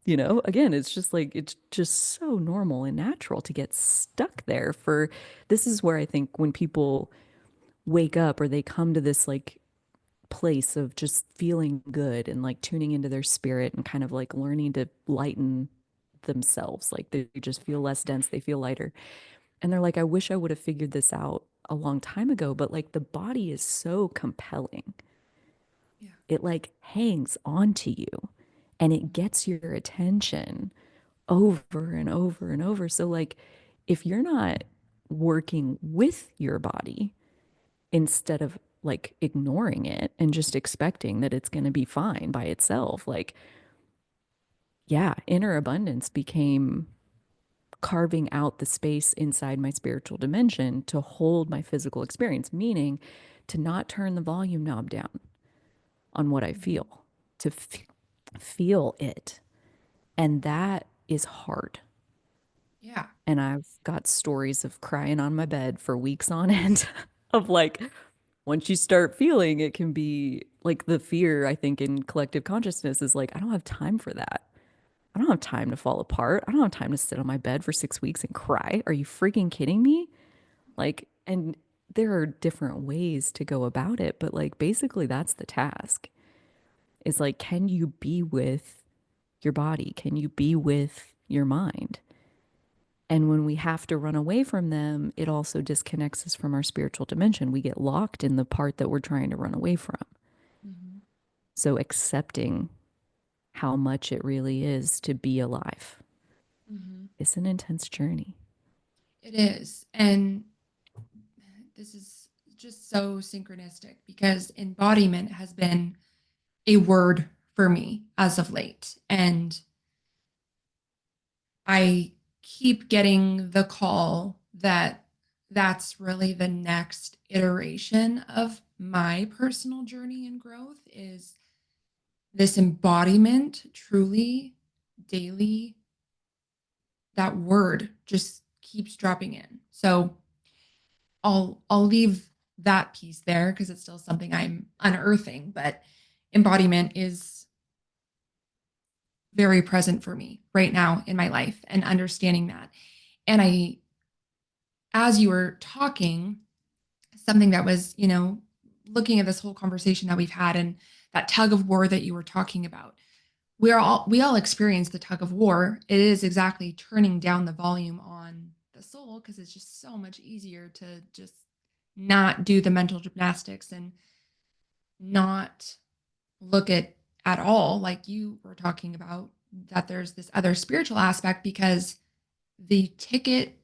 You Yeah. know, again, it's just like, it's just so normal and natural to get stuck there. For this is where I think when people wake up or they come to this like place of just feeling good and like tuning into their spirit and kind of like learning to lighten themselves, like they just feel less dense, they feel lighter. And they're like, I wish I would have figured this out a long time ago, but like the body is so compelling. Yeah. It like hangs onto you and it Mhm. gets your attention over and over and over. So, like, if you're not working with your body instead of like ignoring it and just expecting that it's going to be fine by itself, like, yeah, inner abundance became carving out the space inside my spiritual dimension to hold my physical experience, meaning to not turn the volume knob down on what I Mhm. feel, to feel it. And that is hard. Yeah. And I've got stories of crying on my bed for weeks on end of like, once you start feeling, it can be like the fear, I think, in collective consciousness is like, I don't have time for that. I don't have time to fall apart. I don't have time to sit on my bed for 6 weeks and cry. Are you freaking kidding me? Like, and there are different ways to go about it, but like, basically, that's the task is like, can you be with your body? Can you be with your mind? And when we have to run away from them, it also disconnects us from our spiritual dimension. We get locked in the part that we're trying to run away from. Mhm. So accepting how much it really is to be alive Mhm. is an intense journey. It is. And this is just so synchronistic because embodiment has been a word for me as of late. And I keep getting the call that that's really the next iteration of my personal journey and growth is this embodiment truly daily. That word just keeps dropping in. So I'll leave that piece there because it's still something I'm unearthing, but embodiment is very present for me right now in my life and understanding that. And I, as you were talking, something that was, looking at this whole conversation that we've had and that tug of war that you were talking about, we all experience the tug of war. It is exactly turning down the volume on the soul because it's just so much easier to just not do the mental gymnastics and not look at all like you were talking about that there's this other spiritual aspect because the ticket,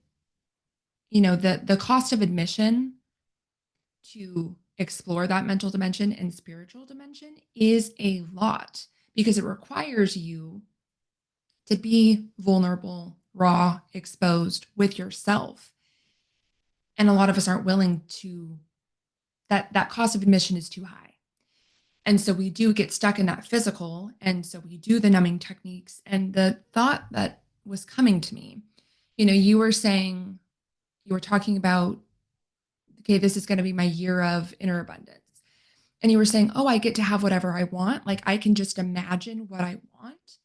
the cost of admission to explore that mental dimension and spiritual dimension is a lot because it requires you to be vulnerable, raw, exposed with yourself. And a lot of us aren't willing to that cost of admission is too high. And so we do get stuck in that physical and so we do the numbing techniques and the thought that was coming to me. You were saying you were talking about okay, this is going to be my year of inner abundance. And you were saying, "Oh, I get to have whatever I want. Like I can just imagine what I want."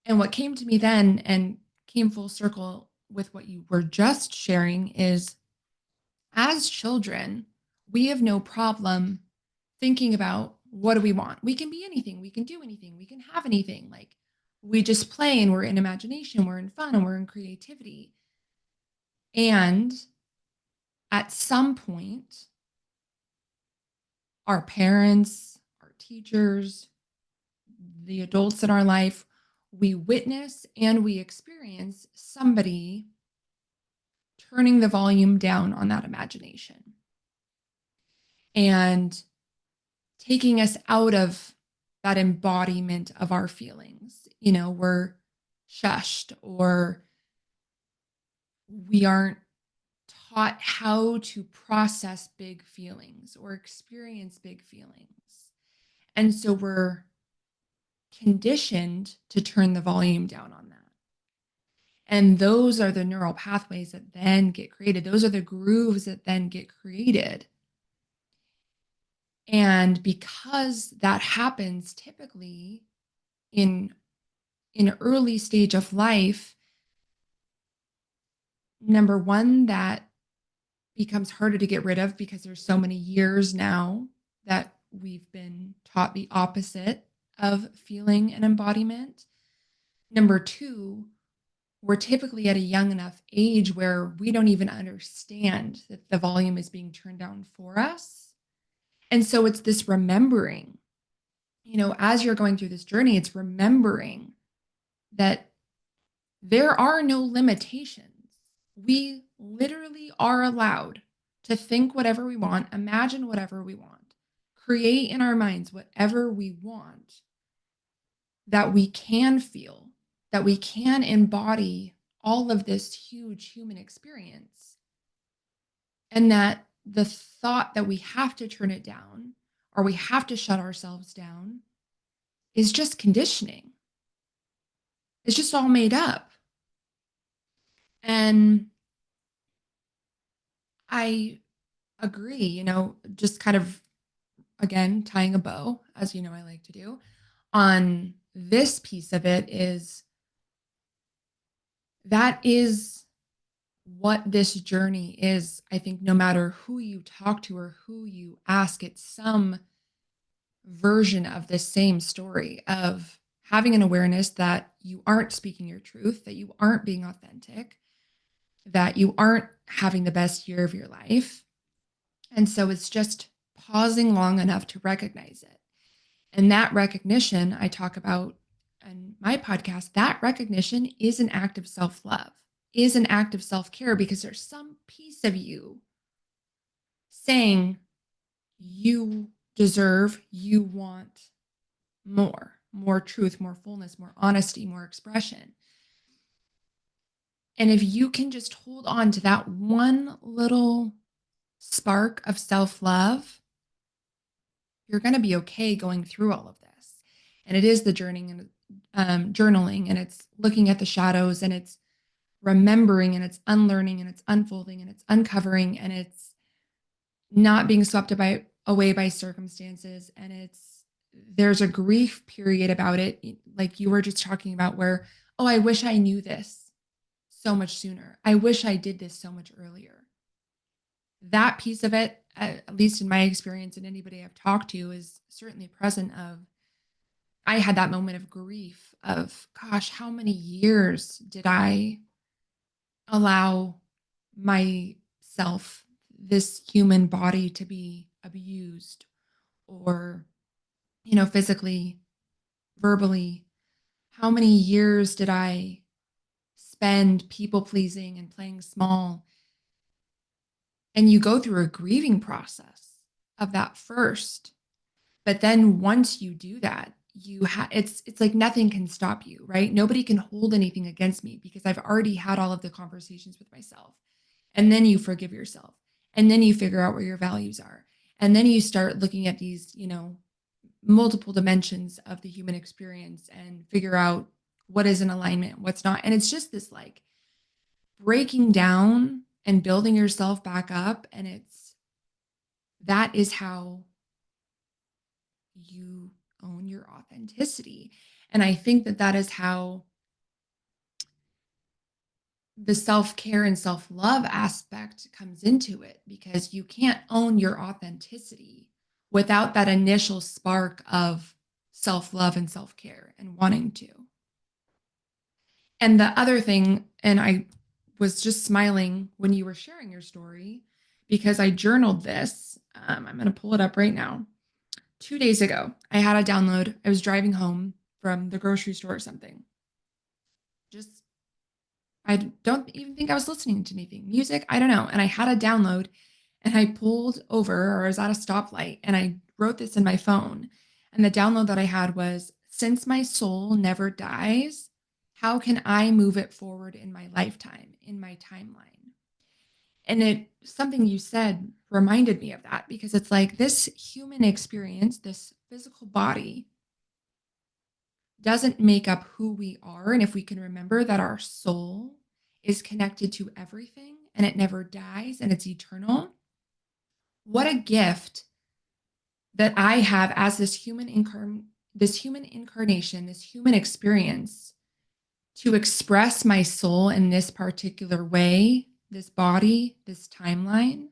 And what came to me then and came full circle with what you were just sharing is as children, we have no problem thinking about what do we want? We can be anything, we can do anything, we can have anything. Like we just play and we're in imagination, we're in fun, and we're in creativity. And at some point, our parents, our teachers, the adults in our life, we witness and we experience somebody turning the volume down on that imagination and taking us out of that embodiment of our feelings. We're shushed, or we aren't taught how to process big feelings or experience big feelings. And so we're conditioned to turn the volume down on that. And those are the neural pathways that then get created. Those are the grooves that then get created. And because that happens typically in an early stage of life, number one, that becomes harder to get rid of because there's so many years now that we've been taught the opposite of feeling and embodiment. Number two, we're typically at a young enough age where we don't even understand that the volume is being turned down for us. And so it's this remembering, as you're going through this journey, it's remembering that there are no limitations. We literally are allowed to think whatever we want, imagine whatever we want, create in our minds whatever we want, that we can feel, that we can embody all of this huge human experience. And that the thought that we have to turn it down or we have to shut ourselves down is just conditioning. It's just all made up. And I agree, just kind of, again, tying a bow, as you know, I like to do, on this piece of it is that is what this journey is. I think no matter who you talk to or who you ask, it's some version of this same story of having an awareness that you aren't speaking your truth, that you aren't being authentic, that you aren't having the best year of your life. And so it's just pausing long enough to recognize it. And that recognition I talk about in my podcast, that recognition is an act of self-love, is an act of self-care, because there's some piece of you saying you deserve, you want more truth, more fullness, more honesty, more expression. And if you can just hold on to that one little spark of self-love, you're going to be okay going through all of this. And it is the journaling, and it's looking at the shadows, and it's remembering, and it's unlearning, and it's unfolding, and it's uncovering, and it's not being swept away by circumstances. And there's a grief period about it, like you were just talking about, where, oh, I wish I knew this so much sooner. I wish I did this so much earlier. That piece of it, at least in my experience and anybody I've talked to, is certainly present. I had that moment of grief of, gosh, how many years did I allow myself, this human body, to be abused, or, physically, verbally? How many years did I spend people pleasing and playing small? And you go through a grieving process of that first. But then once you do that, it's like nothing can stop you, right? Nobody can hold anything against me because I've already had all of the conversations with myself. And then you forgive yourself. And then you figure out where your values are. And then you start looking at these, multiple dimensions of the human experience and figure out what is in alignment, what's not. And it's just this like breaking down and building yourself back up. And that is how you own your authenticity. And I think that is how the self-care and self-love aspect comes into it, because you can't own your authenticity without that initial spark of self-love and self-care and wanting to. And the other thing, and I was just smiling when you were sharing your story, because I journaled this. I'm going to pull it up right now. 2 days ago, I had a download. I was driving home from the grocery store or something. Just I don't even think I was listening to anything. Music, I don't know. And I had a download and I pulled over or I was at a stoplight and I wrote this in my phone. And the download that I had was, since my soul never dies, how can I move it forward in my lifetime, in my timeline? And it something you said reminded me of that because it's like this human experience, this physical body doesn't make up who we are. And if we can remember that our soul is connected to everything and it never dies and it's eternal, what a gift that I have as this human incarnation, this human experience to express my soul in this particular way, this body, this timeline.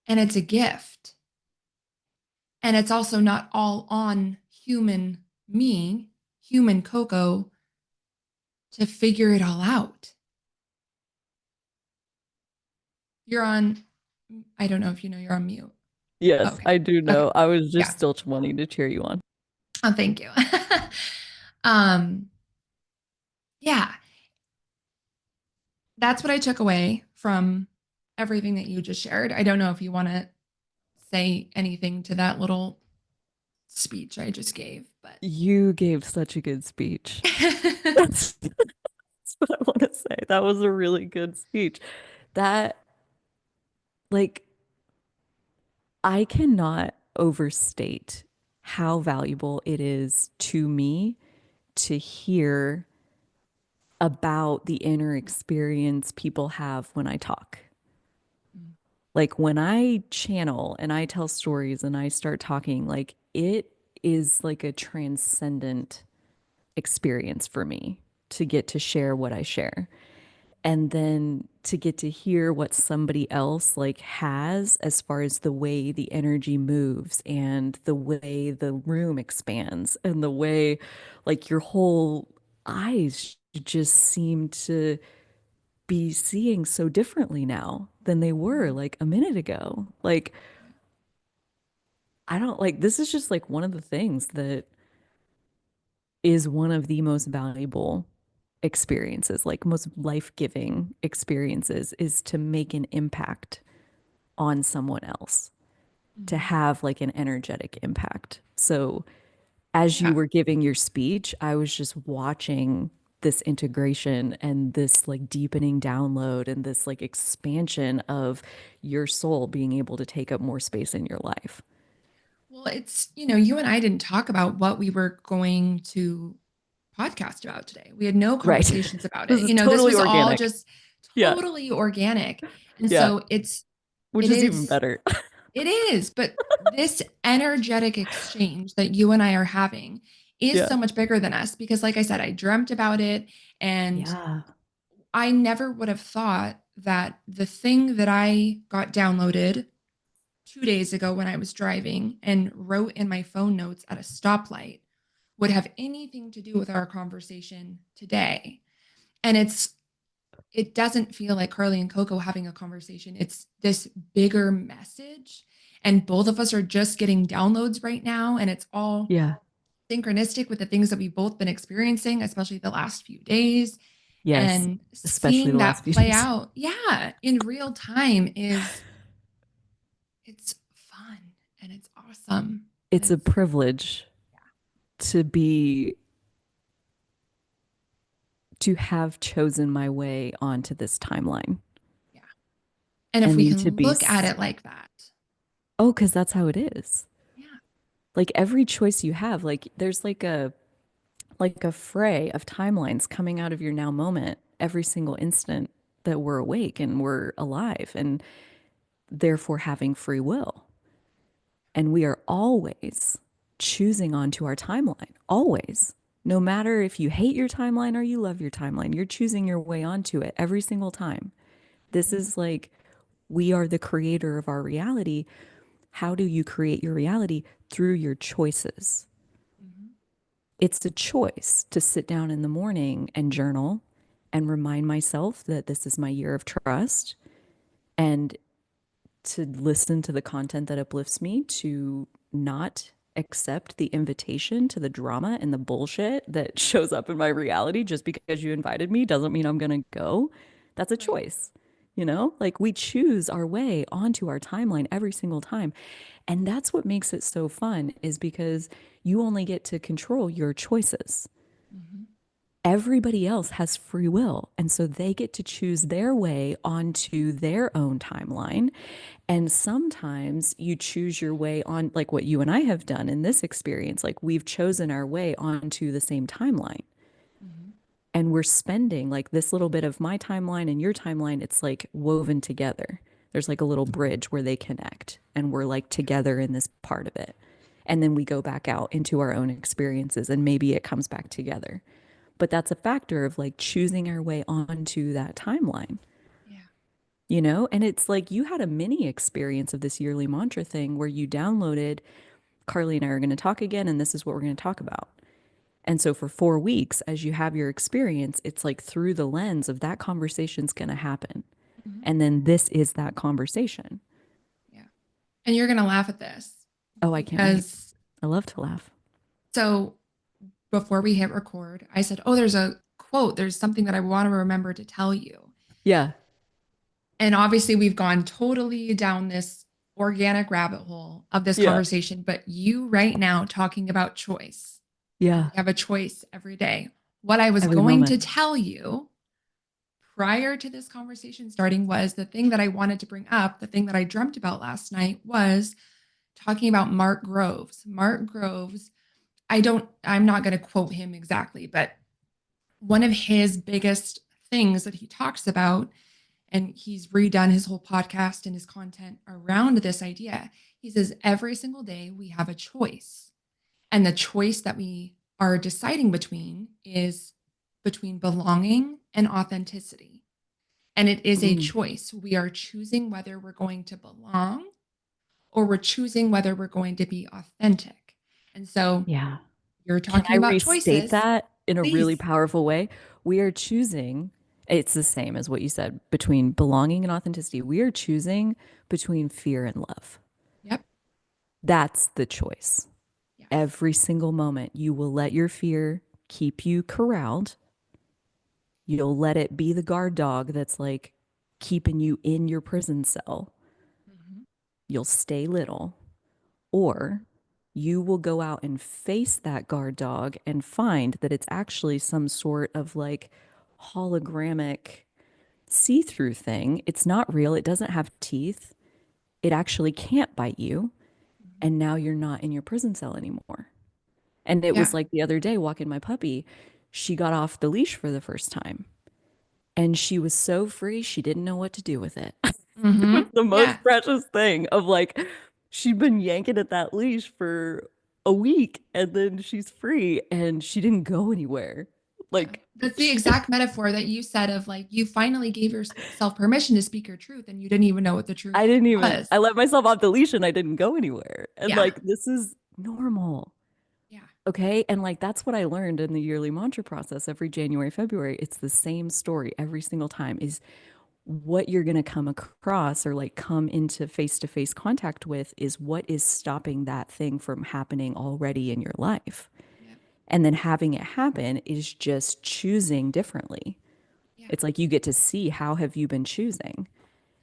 And it's a gift. And it's also not all on human me, human Coco, to figure it all out. You're on, I don't know if you know you're on mute. Yes, Okay. I do Okay. know. I was Yeah. just still wanting to cheer you on. Oh, thank you. um, yeah, that's what I took away from everything that you just shared. I don't know if you want to say anything to that little speech I just gave, but You gave such a good speech. That's what I want to say. That was a really good speech. That, like, I cannot overstate how valuable it is to me to hear about the inner experience people have when I talk. Like when I channel and I tell stories and I start talking, like it is like a transcendent experience for me to get to share what I share. And then to get to hear what somebody else like has as far as the way the energy moves and the way the room expands and the way like your whole eyes just seem to be seeing so differently now than they were like a minute ago. Like, I don't like this is just like one of the things that is one of the most valuable experiences, like most life-giving experiences, is to make an impact on someone else, to Mhm. have like an energetic impact. So as you Yeah. were giving your speech, I was just watching this integration and this like deepening download and this like expansion of your soul being able to take up more space in your life. Well, it's, you and I didn't talk about what we were going to podcast about today. We had no Right. conversations about This it. is This totally was all organic. just Yeah. totally organic. And Yeah. so Which it is even is, better. it is, but this energetic exchange that you and I are having is Yeah. so much bigger than us because, like I said, I dreamt about it and Yeah. I never would have thought that the thing that I got downloaded 2 days ago when I was driving and wrote in my phone notes at a stoplight would have anything to do with our conversation today. And it doesn't feel like Carly and Coco having a conversation. It's this bigger message. And both of us are just getting downloads right now. And it's all Yeah. synchronistic with the things that we've both been experiencing, especially the last few days. Yes. And Especially seeing the last that few play days. out, yeah, in real time it's fun and it's awesome. And It's a it's, privilege to be to have chosen my way onto this timeline. yeah. And if we And to can be look at it like that, oh, because that's how it is. yeah. Like every choice you have, like there's like a fray of timelines coming out of your now moment every single instant that we're awake and we're alive and therefore having free will. And we are always choosing onto our timeline, always. No matter if you hate your timeline or you love your timeline, you're choosing your way onto it every single time. This Mhm, is like we are the creator of our reality. How do you create your reality? Through your choices. mhm, It's a choice to sit down in the morning and journal and remind myself that this is my year of trust and to listen to the content that uplifts me, to not accept the invitation to the drama and the bullshit that shows up in my reality just because you invited me doesn't mean I'm going to go. That's a Right. choice. You know, like we choose our way onto our timeline every single time. And that's what makes it so fun is because you only get to control your choices. Hmm. Everybody else has free will. And so they get to choose their way onto their own timeline. And sometimes you choose your way on, like what you and I have done in this experience, like we've chosen our way onto the same timeline. Hmm. And we're spending like this little bit of my timeline and your timeline, it's like woven together. There's like a little bridge where they connect, and we're like together in this part of it. And then we go back out into our own experiences, and maybe it comes back together. But that's a factor of like choosing our way onto that timeline, Yeah. you know? And it's like you had a mini experience of this yearly mantra thing where you downloaded, Carly and I are going to talk again, and this is what we're going to talk about. And so for 4 weeks, as you have your experience, it's like through the lens of that conversation's going to happen. Hmm. And then this is that conversation. Yeah. And you're going to laugh at this Oh, I can't wait. because I love to laugh. so before we hit record, I said, "Oh, there's a quote. There's something that I want to remember to tell you." Yeah. And obviously, we've gone totally down this organic rabbit hole of this Yeah. conversation, but you right now talking about choice, and Yeah. we have a choice every day. What I was Every going to moment. tell you prior to this conversation starting was the thing that I wanted to bring up, the thing that I dreamt about last night was talking about Mark Groves. Mark Groves, I'm not going to quote him exactly, but one of his biggest things that he talks about, and he's redone his whole podcast and his content around this idea. He says every single day we have a choice. And the choice that we are deciding between is between belonging and authenticity. And it is a Mm. choice. We are choosing whether we're going to belong or we're choosing whether we're going to be authentic. And so Yeah. you're Can talking I about restate choices. that in a really Please. powerful way? We are choosing, it's the same as what you said between belonging and authenticity. We are choosing between fear and love. Yep. That's the choice. Yes. Every single moment, you will let your fear keep you corralled. You'll let it be the guard dog that's like keeping you in your prison cell. Mhm. You'll stay little, or you will go out and face that guard dog and find that it's actually some sort of like hologramic see through thing. It's not real. It doesn't have teeth. It actually can't bite you. Mhm. And now you're not in your prison cell anymore. And it was Yeah. like the other day walking my puppy, she got off the leash for the first time and she was so free, she didn't know what to do with it. It was Hmm. the Yeah. most precious thing of like, she'd been yanking at that leash for a week and then she's free and she didn't go anywhere. Yeah. Like, That's the exact metaphor that you said of like you finally gave yourself permission to speak your truth and you didn't even know what the truth I didn't even, was. I let myself off the leash and I didn't go anywhere. And Yeah. like, this is normal. Yeah. Okay. And like, that's what I learned in the yearly mantra process every January, February. It's the same story every single time is what you're going to come across or like come into face to face contact with is what is stopping that thing from happening already in your life. Yeah. And then having it happen is just choosing differently. Yeah. It's like you get to see how have you been choosing?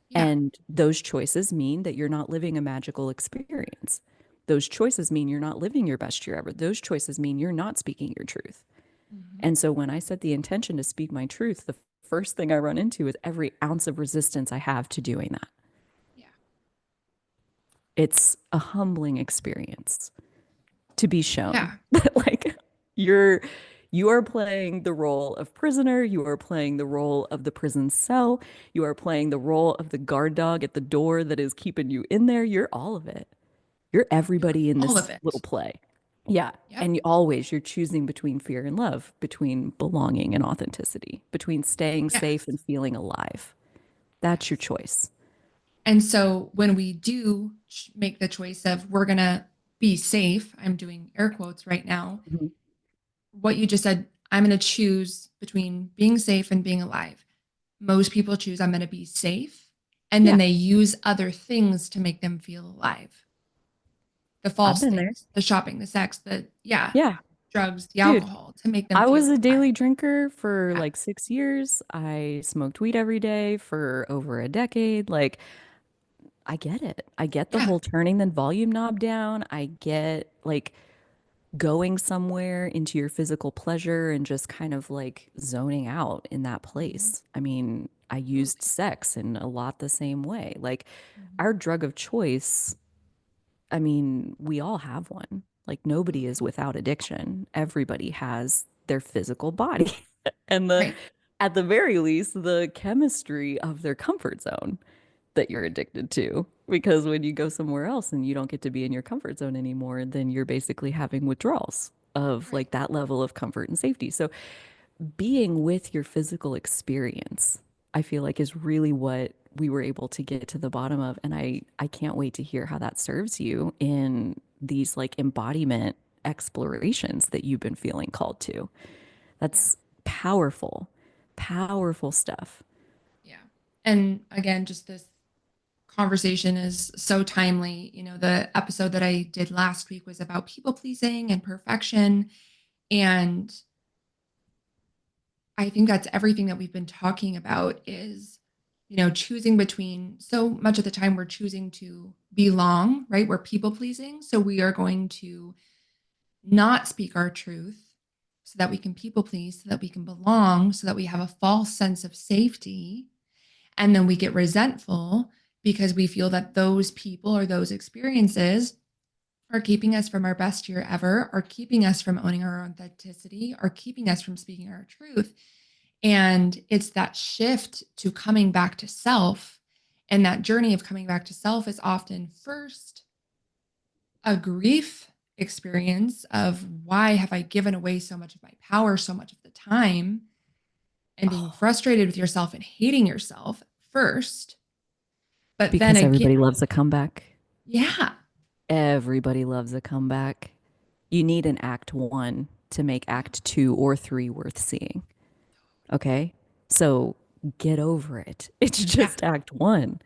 Yeah. And those choices mean that you're not living a magical experience. Those choices mean you're not living your best year ever. Those choices mean you're not speaking your truth. Hmm. And so when I set the intention to speak my truth, the first thing I run into is every ounce of resistance I have to doing that. Yeah. It's a humbling experience to be shown Yeah. that like you're you are playing the role of prisoner, you are playing the role of the prison cell, you are playing the role of the guard dog at the door that is keeping you in there. You're all of it. You're You're everybody in all this of little it. play. Yeah. Yep. And you're choosing between fear and love, between belonging and authenticity, between staying safe Yes. and feeling alive. That's your Yes. choice. And so when we do make the choice of we're going to be safe, I'm doing air quotes right now, Mhm. what you just said, I'm going to choose between being safe and being alive. Most people choose I'm going to be safe, and then Yeah. they use other things to make them feel alive. the I've false been there. things, the shopping, the sex, the yeah, Yeah, drugs, the dude. alcohol to make them I was a feel fine. daily drinker for Yeah. like 6 years. I smoked weed every day for over a decade. Like, I get it. I get the Yeah. whole turning the volume knob down. I get like going somewhere into your physical pleasure and just kind of like zoning out in that Mhm. place. I mean, I used Totally. sex in a lot the same way. Like, Mhm. our drug of choice, I mean, we all have one. Like, nobody is Totally. without addiction. Everybody has their physical body and the, Right. at the very least, the chemistry of their comfort zone that you're Right. addicted to. Because when you go somewhere else and you don't get to be in your comfort zone anymore, then you're basically having withdrawals of Right. like that level of comfort and safety. So being with your physical experience, I feel like is really what we were able to get to the bottom of. And I can't wait to hear how that serves you in these like embodiment explorations that you've been feeling called to. Yeah. That's powerful, powerful stuff. Yeah. And again, just this conversation is so timely. The episode that I did last week was about people pleasing and perfection. And I think that's everything that we've been talking about is, choosing between so much of the time we're choosing to belong, right? We're people pleasing. So we are going to not speak our truth so that we can people please, so that we can belong, so that we have a false sense of safety. And then we get resentful because we feel that those people or those experiences are keeping us from our best year ever, are keeping us from owning our authenticity, are keeping us from speaking our truth. And it's that shift to coming back to self. And that journey of coming back to self is often first a grief experience of why have I given away so much of my power so much of the time, and being Oh, frustrated with yourself and hating yourself first. But then because again, everybody loves a comeback. yeah, Everybody loves a comeback. You need an act one to make yeah, act two or three worth seeing. Okay. So get over it. It's yeah, just act one.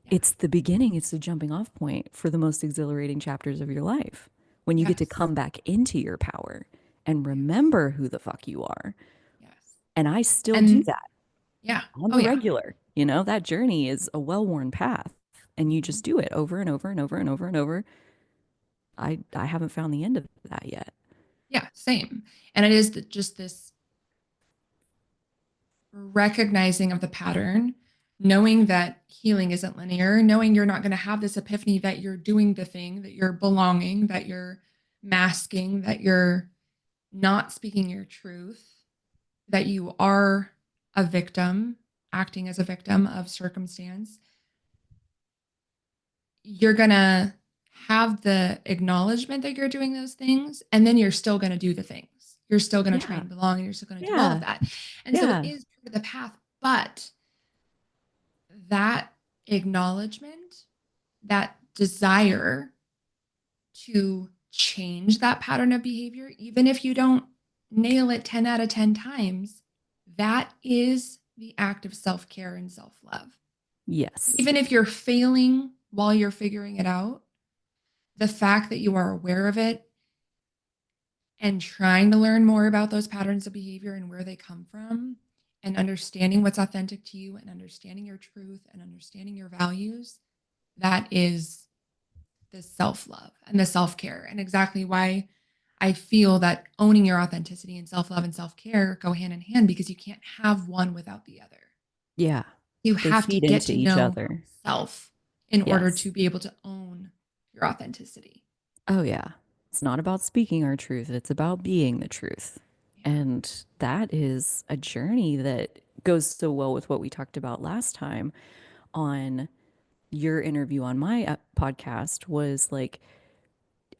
yeah, It's the beginning, it's the jumping off point for the most exhilarating chapters of your life when you get to yes, come back into your power and yes, remember who the fuck you are. yes. And I still do And that yeah, on oh the yeah, regular. You know, that journey is a well worn path and you mhm, just do it over and over and over and over and over. I haven't found the end of that yet. yeah, same. And it is just this recognizing of the pattern, knowing that healing isn't linear, knowing you're not going to have this epiphany that you're doing the thing, that you're belonging, that you're masking, that you're not speaking your truth, that you are a victim, acting as a victim of circumstance. You're going to have the acknowledgement that you're doing those things, and then you're still going to do the things. You're still going to try Yeah. and belong, and you're still going to do all of Yeah. that. And so it Yeah. is part of the path, but that acknowledgement, that desire to change that pattern of behavior, even if you don't nail it 10 out of 10 times, that is the act of self care and self love. Yes. Even if you're failing while you're figuring it out, the fact that you are aware of it and trying to learn more about those patterns of behavior and where they come from, and understanding what's authentic to you and understanding your truth and understanding your values, that is the self love and the self care, and exactly why I feel that owning your authenticity and self love and self care go hand in hand, because you can't have one without the other. Yeah. You They have to feed get into to each know other. self in order to Yes. be able to own your authenticity. Oh, yeah. It's not about speaking our truth, it's about being the truth. Yeah. And that is a journey that goes so well with what we talked about last time on your interview on my podcast was like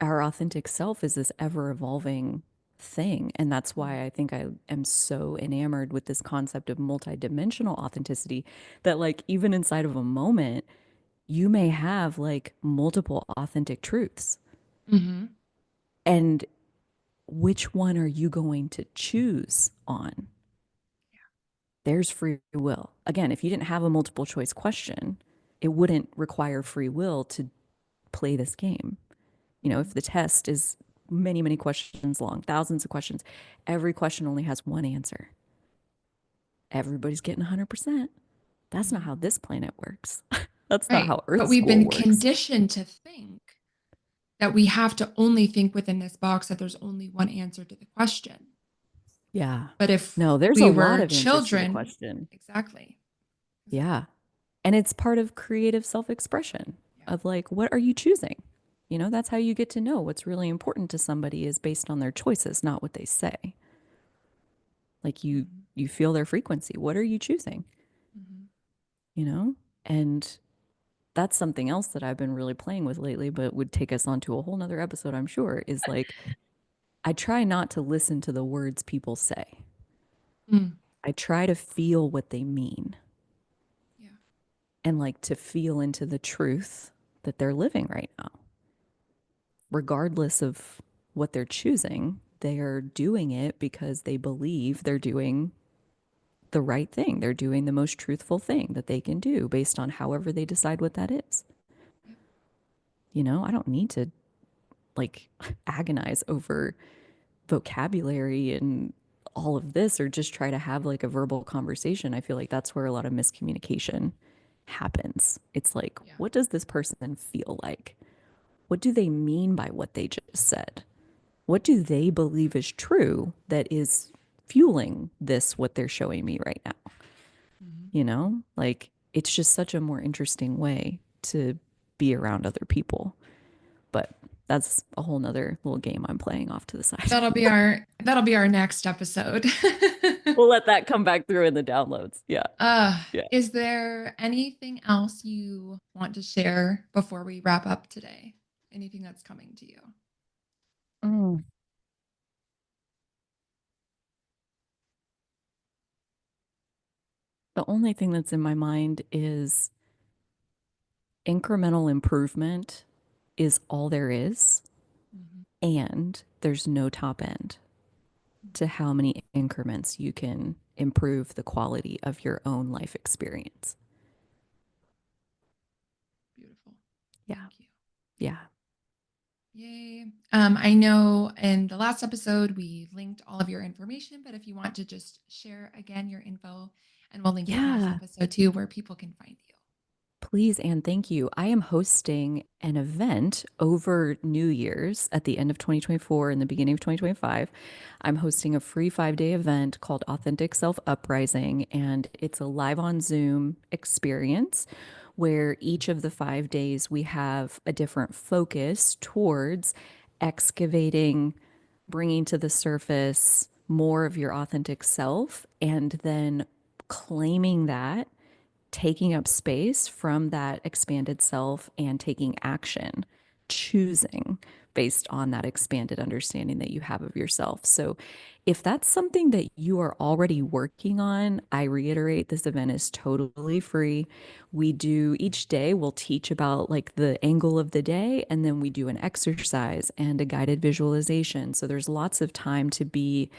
our authentic self is this ever evolving thing. And that's Mm. why I think I am so enamored with this concept of multidimensional authenticity that, like, even inside of a moment, you may have like multiple authentic truths. Mm-hmm. And which one are you going to choose on? There's free will. Again, if you didn't have a multiple choice question, it wouldn't require free will to play this game. You know, Mhm. if the test is many, many questions long, thousands of questions, every question only has one answer. Everybody's getting 100%. That's not Mhm. how this planet works. That's not Right. how But Earth we've school been works. conditioned to think that we have to only think within this box, that there's only one answer to the question. Yeah. But if No, there's a we lot were of answers to the children, question. exactly. Exactly. Yeah. And it's part of creative self expression Yeah. of like, what are you choosing? You know, that's how you get to know what's really important to somebody is based on their choices, not what they say. Like Mhm. you feel their frequency. What are you choosing? Mhm. You know? And that's something else that I've been really playing with lately, but would take us onto a whole nother episode, I'm sure, is like I try not to listen to the words people say. Mm. I try to feel what they mean Yeah. and like to feel into the truth that they're living right now. Regardless of what they're choosing, they are doing it because they believe they're doing the right thing. They're doing the most truthful thing that they can do based on however they decide what that is. Yep. You know, I don't need to like agonize over vocabulary and all of this or just try to have like a verbal conversation. I feel like that's where a lot of miscommunication happens. It's like, Yeah. what does this person feel like? What do they mean by what they just said? What do they believe is true that is fueling this, what they're showing me right now? Mhm. You know, like it's just such a more interesting way to be around other people. But that's a whole nother little game I'm playing off to the side. That'll be our next episode. We'll let that come back through in the downloads. Yeah. Yeah. Is there anything else you want to share before we wrap up today? Anything that's coming to you? Mm. The only thing that's in my mind is incremental improvement is all there is, Mhm. and there's no top end to how many increments you can improve the quality of your own life experience. Beautiful. Yeah. Thank you. Yeah. Yay. I know in the last episode we linked all of your information, but if you want to just share again your info, and we'll link it in this Yeah. episode too, where people can find you. Please and thank you. I am hosting an event over New Year's at the end of 2024 and the beginning of 2025. I'm hosting a free 5 day event called Authentic Self Uprising, and it's a live on Zoom experience where each of the 5 days we have a different focus towards excavating, bringing to the surface more of your authentic self, and then claiming that, taking up space from that expanded self and taking action, choosing based on that expanded understanding that you have of yourself. So, if that's something that you are already working on, I reiterate this event is totally free. We do each day, we'll teach about like the angle of the day, and then we do an exercise and a guided visualization. So, there's lots of time to be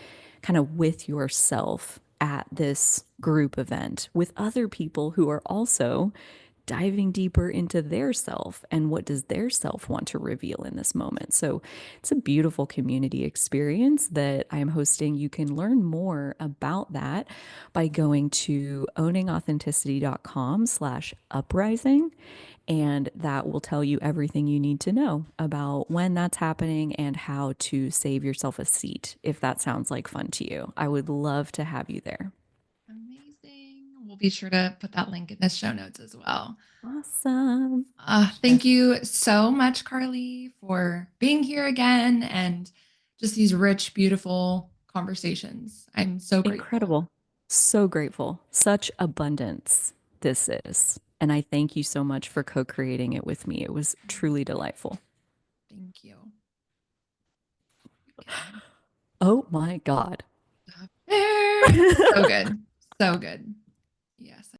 kind of with yourself at this group event with other people who are also diving deeper into their self and what does their self want to reveal in this moment. So it's a beautiful community experience that I am hosting. You can learn more about that by going to owningauthenticity.com/uprising, and that will tell you everything you need to know about when that's happening and how to save yourself a seat if that sounds like fun to you. I would love to have you there. Amazing. We'll be sure to put that link in the show notes as well. Awesome. Thank you so much, Carly, for being here again and just these rich, beautiful conversations. I'm so grateful. Incredible. So grateful. Such abundance this is. And I thank you so much for co creating it with me. It was truly delightful. Thank you. Okay. Oh my God. Stop there. So good. So good. Yes.